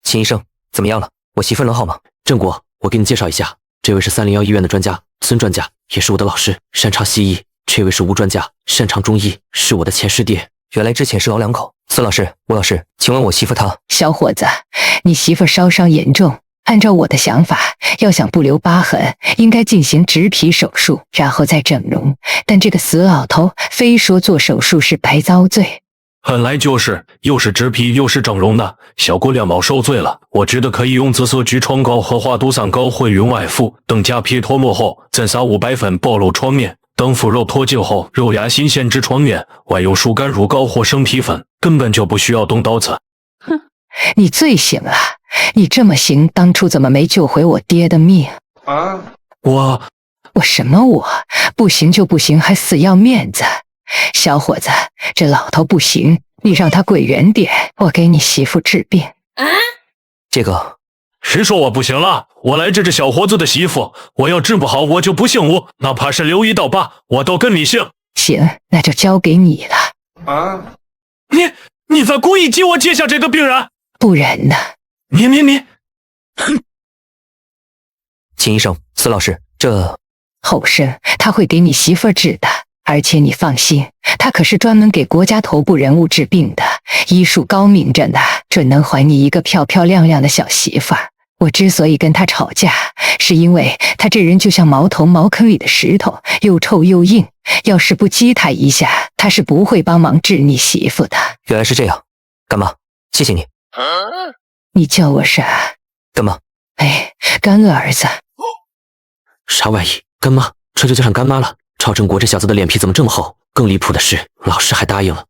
秦医生，怎么样了？我媳妇能好吗？郑国，我给你介绍一下，这位是301医院的专家，孙专家，也是我的老师，擅长西医。这位是吴专家，擅长中医，是我的前师弟。原来之前是老两口。孙老师，吴老师，请问我媳妇她……小伙子，你媳妇烧伤严重，按照我的想法，要想不留疤痕，应该进行植皮手术，然后再整容。但这个死老头非说做手术是白遭罪。本来就是，又是植皮又是整容的，小姑娘mau受罪了。我觉得可以用紫色疽疮膏和华毒散膏混匀外敷，等假皮脱落后，再撒500粉暴露创面。等腐肉脱净后，肉芽新鲜至创面，外用疏肝乳膏或生皮粉，根本就不需要动刀子。哼，你最行了，你这么行，当初怎么没救回我爹的命？啊，我什么我？不行就不行，还死要面子。小伙子，这老头不行，你让他滚远点，我给你媳妇治病。这个。谁说我不行了？我来治这小伙子的媳妇，我要治不好我就不姓吴，哪怕是留1道疤，我都跟你姓。行，那就交给你了。啊！你在故意激我接下这个病人？不然呢？你！哼！秦医生，孙老师，这后生他会给你媳妇治的，而且你放心，他可是专门给国家头部人物治病的，医术高明着呢，准能还你一个漂漂亮亮的小媳妇儿。我之所以跟他吵架，是因为他这人就像茅坑里的石头，又臭又硬，要是不激他一下，他是不会帮忙治你媳妇的。原来是这样，干妈，谢谢你。你叫我啥？干妈。哎，干儿子。啥玩意？干妈，这就叫上干妈了。赵振国这小子的脸皮怎么这么厚？更离谱的是，老师还答应了。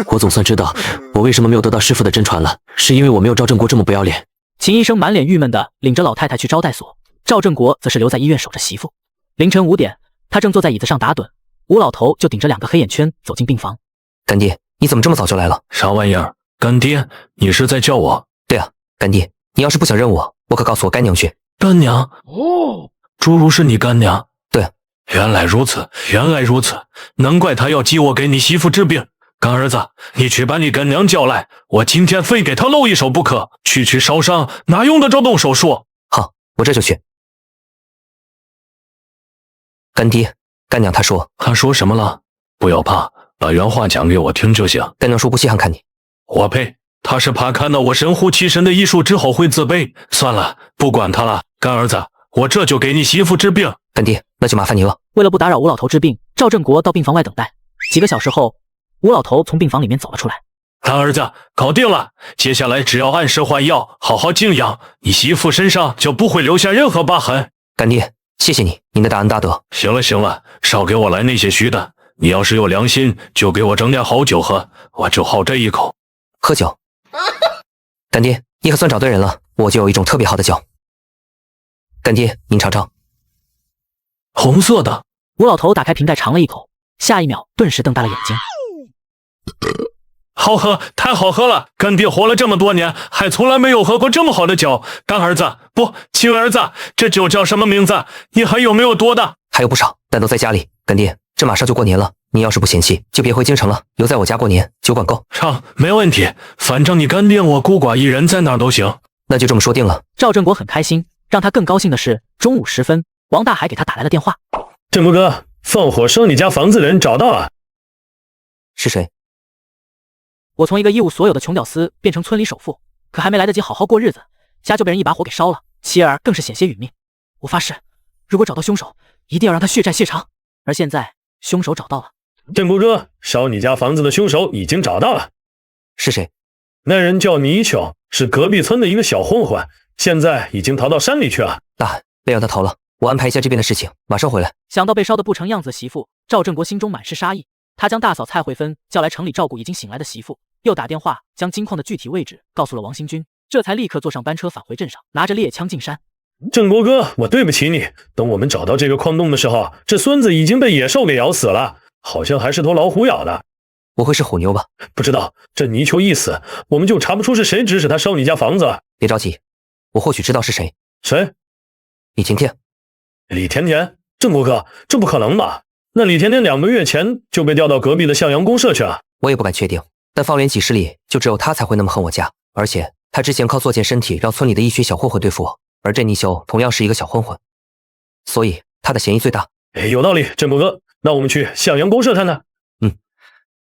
我总算知道我为什么没有得到师傅的真传了，是因为我没有赵振国这么不要脸。秦医生满脸郁闷的领着老太太去招待所，赵振国则是留在医院守着媳妇。凌晨5点，他正坐在椅子上打盹，吴老头就顶着2个黑眼圈走进病房。干爹，你怎么这么早就来了？啥玩意儿？干爹，你是在叫我？对啊，干爹，你要是不想认我可告诉我干娘去。干娘？哦，侏儒是你干娘？对啊。原来如此，难怪他要激我给你媳妇治病。干儿子，你去把你干娘叫来，我今天非给她露一手不可。区烧伤哪用得着动手术？好，我这就去。干爹，干娘她说什么了？不要怕，把原话讲给我听就行。干娘说不稀罕看你。我呸，她是怕看到我神乎其神的医术之后会自卑。算了，不管她了。干儿子，我这就给你媳妇治病。干爹，那就麻烦您了。为了不打扰吴老头治病，赵振国到病房外等待。几个小时后，吴老头从病房里面走了出来。干儿子，搞定了，接下来只要按时换药，好好静养，你媳妇身上就不会留下任何疤痕。干爹，谢谢你，您的大恩大德。行了，少给我来那些虚的。你要是有良心，就给我整点好酒喝，我就好这一口。喝酒？干爹，你可算找对人了，我就有一种特别好的酒。干爹，您尝尝。红色的。吴老头打开瓶盖尝了一口，下一秒顿时瞪大了眼睛。好喝，太好喝了！干爹活了这么多年，还从来没有喝过这么好的酒。干儿子，不，亲儿子，这酒叫什么名字？你还有没有多的？还有不少，但都在家里。干爹，这马上就过年了，你要是不嫌弃，就别回京城了，留在我家过年，酒管够。成，没问题。反正你干爹我孤寡一人，在哪都行。那就这么说定了。赵振国很开心，让他更高兴的是，中午时分，王大海给他打来了电话。振国哥，放火烧你家房子的人找到了。是谁？我从一个一无所有的穷屌丝变成村里首富，可还没来得及好好过日子，家就被人一把火给烧了，妻儿更是险些殒命。我发誓，如果找到凶手，一定要让他血债血偿。而现在，凶手找到了。振国哥，烧你家房子的凶手已经找到了。是谁？那人叫泥鳅，是隔壁村的一个小混混，现在已经逃到山里去了。大海，别让他逃了，我安排一下这边的事情，马上回来。想到被烧得不成样子的媳妇，赵振国心中满是杀意。他将大嫂蔡慧芬叫来城里照顾已经醒来的媳妇，又打电话将金矿的具体位置告诉了王新军，这才立刻坐上班车返回镇上，拿着猎枪进山。振国哥，我对不起你，等我们找到这个矿洞的时候，这孙子已经被野兽给咬死了，好像还是头老虎咬的。不会是虎牛吧？不知道，这泥鳅一死，我们就查不出是谁指使他烧你家房子。别着急，我或许知道是谁。谁？李甜甜。李甜甜？振国哥，这不可能吧？那李甜甜2个月前就被调到隔壁的向阳公社去了。我也不敢确定，但方圆几十里就只有他才会那么恨我家，而且他之前靠作践身体让村里的一群小混混对付我，而这泥鳅同样是一个小混混，所以他的嫌疑最大。有道理，振国哥，那我们去向阳公社看看。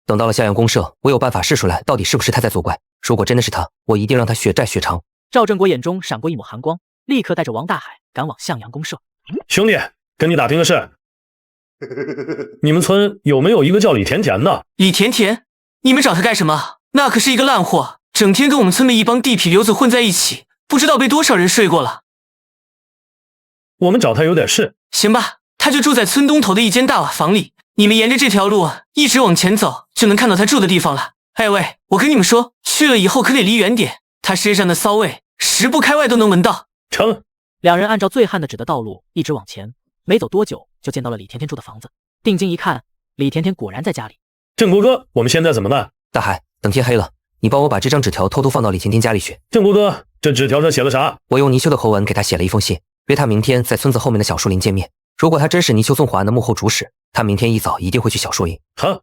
等到了向阳公社，我有办法试出来到底是不是他在作怪。如果真的是他，我一定让他血债血偿。赵振国眼中闪过一抹寒光，立刻带着王大海赶往向阳公社。兄弟，跟你打听个事，你们村有没有一个叫李甜甜的？李甜甜？你们找他干什么？那可是一个烂货，整天跟我们村的一帮地痞流子混在一起，不知道被多少人睡过了。我们找他有点事。行吧，他就住在村东头的一间大瓦房里，你们沿着这条路一直往前走，就能看到他住的地方了。哎喂，我跟你们说，去了以后可得离远点，他身上的骚味10步开外都能闻到。成。两人按照醉汉的指的道路一直往前，没走多久就见到了李甜甜住的房子。定睛一看，李甜甜果然在家里。振国哥，我们现在怎么办？大海，等天黑了，你帮我把这张纸条偷偷放到李甜甜家里去。振国哥，这纸条上写了啥？我用泥鳅的口吻给他写了一封信，约他明天在村子后面的小树林见面。如果他真是泥鳅送火案的幕后主使，他明天一早一定会去小树林。好，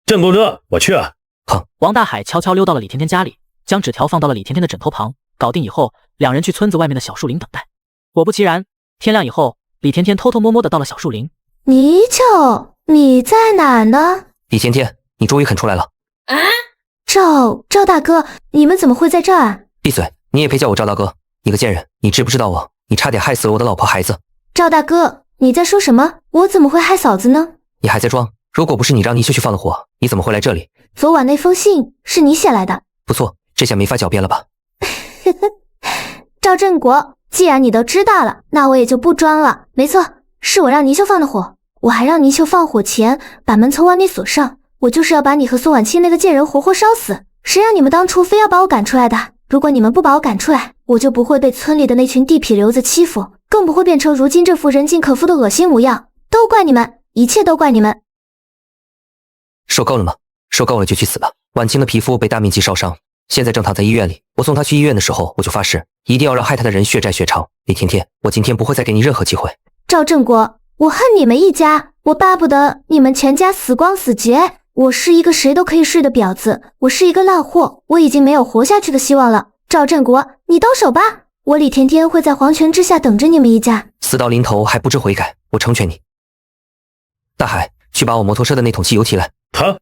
振国哥，我去啊。哼！王大海悄悄溜到了李甜甜家里，将纸条放到了李甜甜的枕头旁。搞定以后，两人去村子外面的小树林等待。果不其然，天亮以后，李甜甜偷偷摸摸的到了小树林。泥鳅，你在哪呢？李甜甜，你终于肯出来了。啊！赵大哥，你们怎么会在这儿？闭嘴！你也配叫我赵大哥？你个贱人，你知不知道我？你差点害死了我的老婆孩子。赵大哥，你在说什么？我怎么会害嫂子呢？你还在装？如果不是你让泥鳅去放的火，你怎么会来这里？昨晚那封信是你写来的。不错，这下没法狡辩了吧？赵振国，既然你都知道了，那我也就不装了。没错，是我让泥鳅放的火。我还让泥鳅放火前把门从外面锁上，我就是要把你和苏婉清那个贱人活活烧死。谁让你们当初非要把我赶出来的？如果你们不把我赶出来，我就不会被村里的那群地痞流子欺负，更不会变成如今这副人尽可夫的恶心模样。都怪你们，一切都怪你们。受够了吗？受够了就去死吧。婉清的皮肤被大面积烧伤，现在正躺在医院里。我送她去医院的时候，我就发誓一定要让害她的人血债血偿。李甜甜，我今天不会再给你任何机会。赵振国，我恨你们一家，我巴不得你们全家死光死绝。我是一个谁都可以睡的婊子，我是一个烂货，我已经没有活下去的希望了。赵振国，你动手吧，我李甜甜会在黄泉之下等着你们一家。死到临头还不知悔改，我成全你。大海，去把我摩托车的那桶汽油提来。好。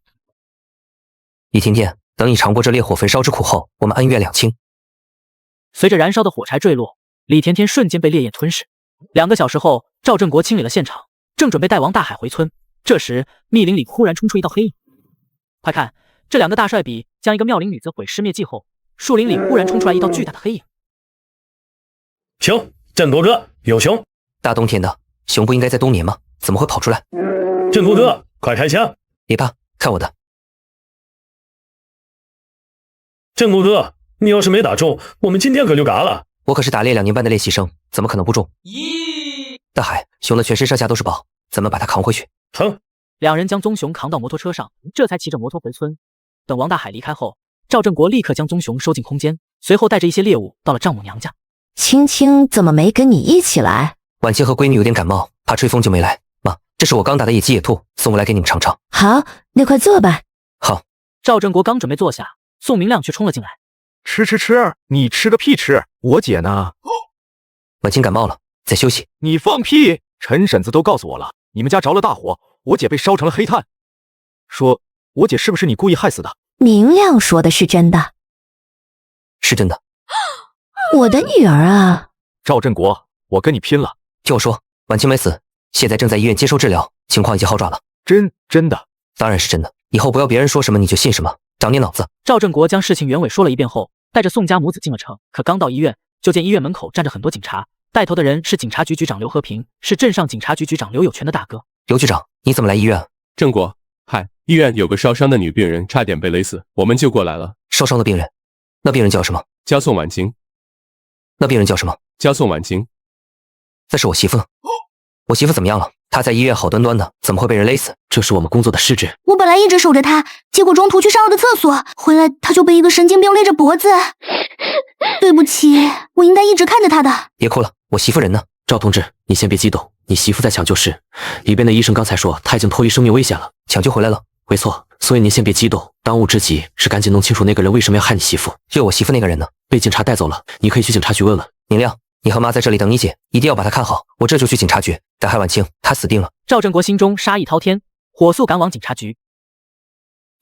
李甜甜，等你尝过这烈火焚烧之苦后，我们恩怨两清。随着燃烧的火柴坠落，李甜甜瞬间被烈焰吞噬。2个小时后，赵振国清理了现场，正准备带王大海回村，这时密林里忽然冲出一道黑影。快看，这2个大帅比将一个妙龄女子毁尸灭迹后，树林里忽然冲出来一道巨大的黑影。熊，振国哥，有熊！大冬天的，熊不应该在冬眠吗？怎么会跑出来？振国哥，快开枪！别怕，看我的。振国哥，你要是没打中，我们今天可就嘎了。我可是打猎2年半的练习生，怎么可能不中？大海，熊的全身上下都是宝，咱们把它扛回去。疼！两人将宗雄扛到摩托车上，这才骑着摩托回村。等王大海离开后，赵振国立刻将宗雄收进空间，随后带着一些猎物到了丈母娘家。青青怎么没跟你一起来？婉清和闺女有点感冒，怕吹风就没来。妈，这是我刚打的野鸡野兔，送过来给你们尝尝。好，那快坐吧。好。赵振国刚准备坐下，宋明亮却冲了进来。吃，你吃个屁吃！我姐呢？婉清感冒了，在休息。你放屁！陈婶子都告诉我了，你们家着了大火，我姐被烧成了黑炭。说我姐是不是你故意害死的？明亮说的是真的。是真的。我的女儿啊！赵振国，我跟你拼了！听我说，婉清没死，现在正在医院接受治疗，情况已经好转了。真的？当然是真的。以后不要别人说什么你就信什么，长点脑子。赵振国将事情原委说了一遍后，带着宋家母子进了城。可刚到医院，就见医院门口站着很多警察，带头的人是警察局局长刘和平，是镇上警察局局长刘有权的大哥。刘局长，你怎么来医院？郑国，嗨，医院有个烧伤的女病人，差点被勒死，我们就过来了。烧伤的病人？那病人叫什么？叫宋婉晴。那病人叫什么？叫宋婉晴。那是我媳妇。我媳妇怎么样了？她在医院好端端的，怎么会被人勒死？这是我们工作的失职。我本来一直守着她，结果中途去上了个厕所，回来她就被一个神经病勒着脖子。对不起，我应该一直看着她的。别哭了，我媳妇人呢？赵同志，你先别激动，你媳妇在抢救室，里边的医生刚才说她已经脱离生命危险了，抢救回来了。没错，所以您先别激动，当务之急是赶紧弄清楚那个人为什么要害你媳妇。就我媳妇那个人呢？被警察带走了，你可以去警察局问问。明亮，你和妈在这里等你姐，一定要把她看好。我这就去警察局，敢害婉清，她死定了。赵振国心中杀意滔天，火速赶往警察局。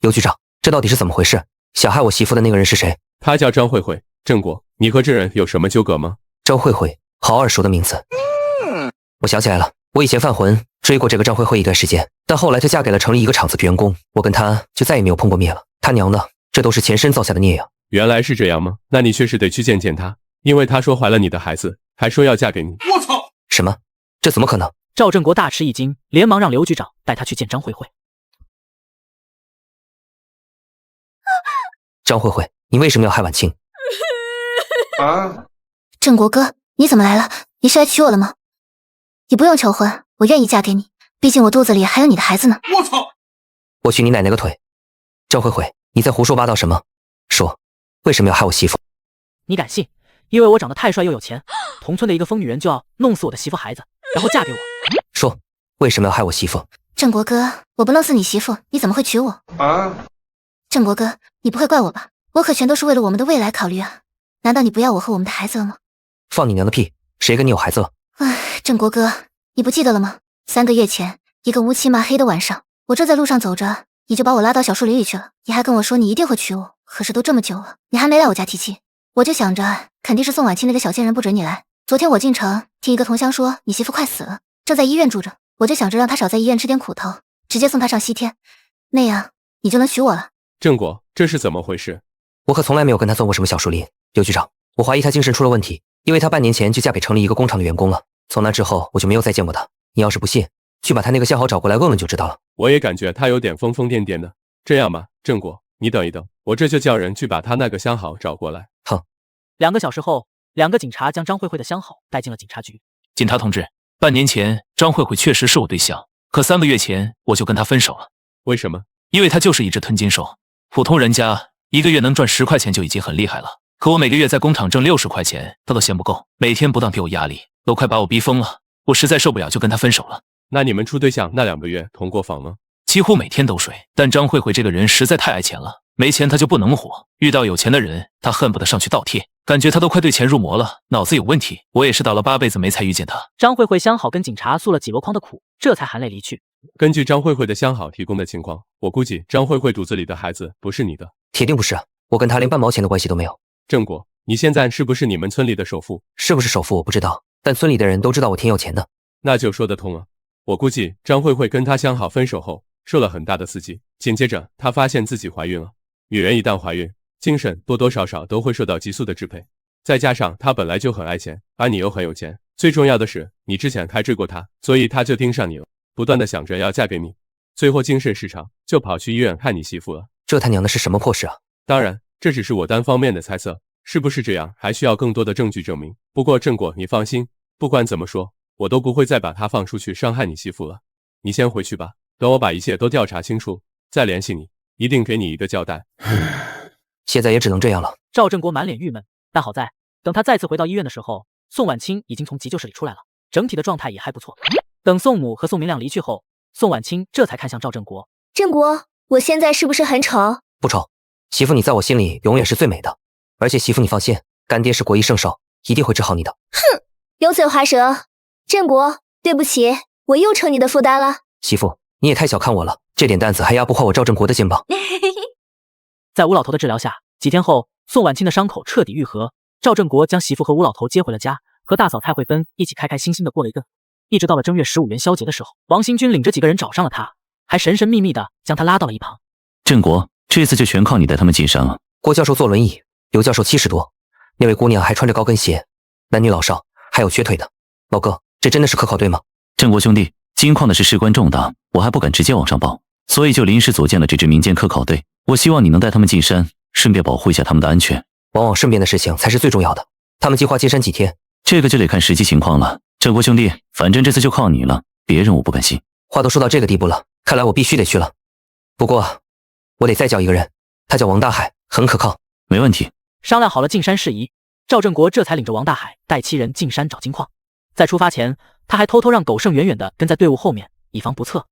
刘局长，这到底是怎么回事？想害我媳妇的那个人是谁？他叫张慧慧。郑国，你和这人有什么纠葛吗？张慧慧，好耳熟的名字。我想起来了，我以前犯浑追过这个张慧慧一段时间，但后来她嫁给了城里一个厂子的员工，我跟她就再也没有碰过面了。他娘的，这都是前身造下的孽呀！原来是这样吗？那你确实得去见见她，因为她说怀了你的孩子，还说要嫁给你。我操！什么？这怎么可能？赵振国大吃一惊，连忙让刘局长带他去见张慧慧。张慧慧，你为什么要害婉清？振国哥，你怎么来了？你是来娶我的吗？你不用求婚，我愿意嫁给你，毕竟我肚子里还有你的孩子呢。我操！我娶你奶奶个腿！张慧慧，你在胡说八道什么？说，为什么要害我媳妇？你敢信？因为我长得太帅又有钱，同村的一个疯女人就要弄死我的媳妇孩子，然后嫁给我。说，为什么要害我媳妇？振国哥，我不弄死你媳妇，你怎么会娶我？振国哥，你不会怪我吧？我可全都是为了我们的未来考虑啊！难道你不要我和我们的孩子了吗？放你娘的屁！谁跟你有孩子了？振国哥，你不记得了吗？3个月前，一个乌漆嘛黑的晚上，我正在路上走着，你就把我拉到小树林里去了。你还跟我说你一定会娶我，可是都这么久了，你还没来我家提亲。我就想着，肯定是宋婉清那个小贱人不准你来。昨天我进城，听一个同乡说你媳妇快死了，正在医院住着，我就想着让她少在医院吃点苦头，直接送她上西天，那样你就能娶我了。郑国，这是怎么回事？我可从来没有跟他钻过什么小树林。刘局长，我怀疑他精神出了问题，因为他半年前就嫁给城里一个工厂的员工了。从那之后，我就没有再见过他。你要是不信，去把他那个相好找过来问问就知道了。我也感觉他有点疯疯癫癫的。这样吧，郑国，你等一等，我这就叫人去把他那个相好找过来。好。2个小时后，2个警察将张慧慧的相好带进了警察局。警察同志，半年前张慧慧确实是我对象，可3个月前我就跟她分手了。为什么？因为她就是一只吞金兽，普通人家1个月能赚10块钱就已经很厉害了，可我每个月在工厂挣60块钱，她都嫌不够，每天不当给我压力，都快把我逼疯了。我实在受不了，就跟她分手了。那你们处对象那2个月同过房吗？几乎每天都睡，但张慧慧这个人实在太爱钱了，没钱她就不能活，遇到有钱的人，她恨不得上去倒贴，感觉她都快对钱入魔了，脑子有问题。我也是倒了8辈子霉才遇见她。张慧慧相好跟警察诉了几箩筐的苦，这才含泪离去。根据张慧慧的相好提供的情况，我估计张慧慧肚子里的孩子不是你的。铁定不是，我跟她连半毛钱的关系都没有。郑国，你现在是不是你们村里的首富？是不是首富我不知道，但村里的人都知道我挺有钱的。那就说得通啊。我估计张慧慧跟她相好分手后，受了很大的刺激，紧接着她发现自己怀孕了。女人一旦怀孕，精神多多少少都会受到激素的支配，再加上她本来就很爱钱，而你又很有钱，最重要的是你之前还追过她，所以她就盯上你了，不断的想着要嫁给你，最后精神失常，就跑去医院看你媳妇了。这他娘的是什么破事啊？当然，这只是我单方面的猜测，是不是这样还需要更多的证据证明。不过郑国，你放心，不管怎么说，我都不会再把她放出去伤害你媳妇了。你先回去吧，等我把一切都调查清楚，再联系你，一定给你一个交代。现在也只能这样了。赵振国满脸郁闷，但好在等他再次回到医院的时候，宋婉清已经从急救室里出来了，整体的状态也还不错。等宋母和宋明亮离去后，宋婉清这才看向赵振国。振国，我现在是不是很丑？不丑，媳妇你在我心里永远是最美的。而且媳妇你放心，干爹是国医圣手，一定会治好你的。哼，油嘴滑舌。振国，对不起，我又成你的负担了。媳妇，你也太小看我了，这点担子还压不坏我赵振国的肩膀。在吴老头的治疗下，几天后，宋婉清的伤口彻底愈合。赵振国将媳妇和吴老头接回了家，和大嫂蔡慧芬一起开开心心的过了一顿。一直到了正月15元宵节的时候，王行军领着几个人找上了他，还神神秘秘的将他拉到了一旁。振国，这次就全靠你带他们进山了。郭教授坐轮椅，刘教授70多，那位姑娘还穿着高跟鞋，男女老少，还有瘸腿的。老哥，这真的是科考队吗？振国兄弟，金矿的事事关重大，我还不敢直接往上报，所以就临时组建了这支民间科考队。我希望你能带他们进山，顺便保护一下他们的安全。往往身边的事情才是最重要的。他们计划进山几天？这个就得看实际情况了。振国兄弟，反正这次就靠你了，别人我不敢信。话都说到这个地步了，看来我必须得去了。不过，我得再叫一个人，他叫王大海，很可靠。没问题。商量好了进山事宜，赵振国这才领着王大海带7人进山找金矿。在出发前，他还偷偷让苟胜远远地跟在队伍后面，以防不测。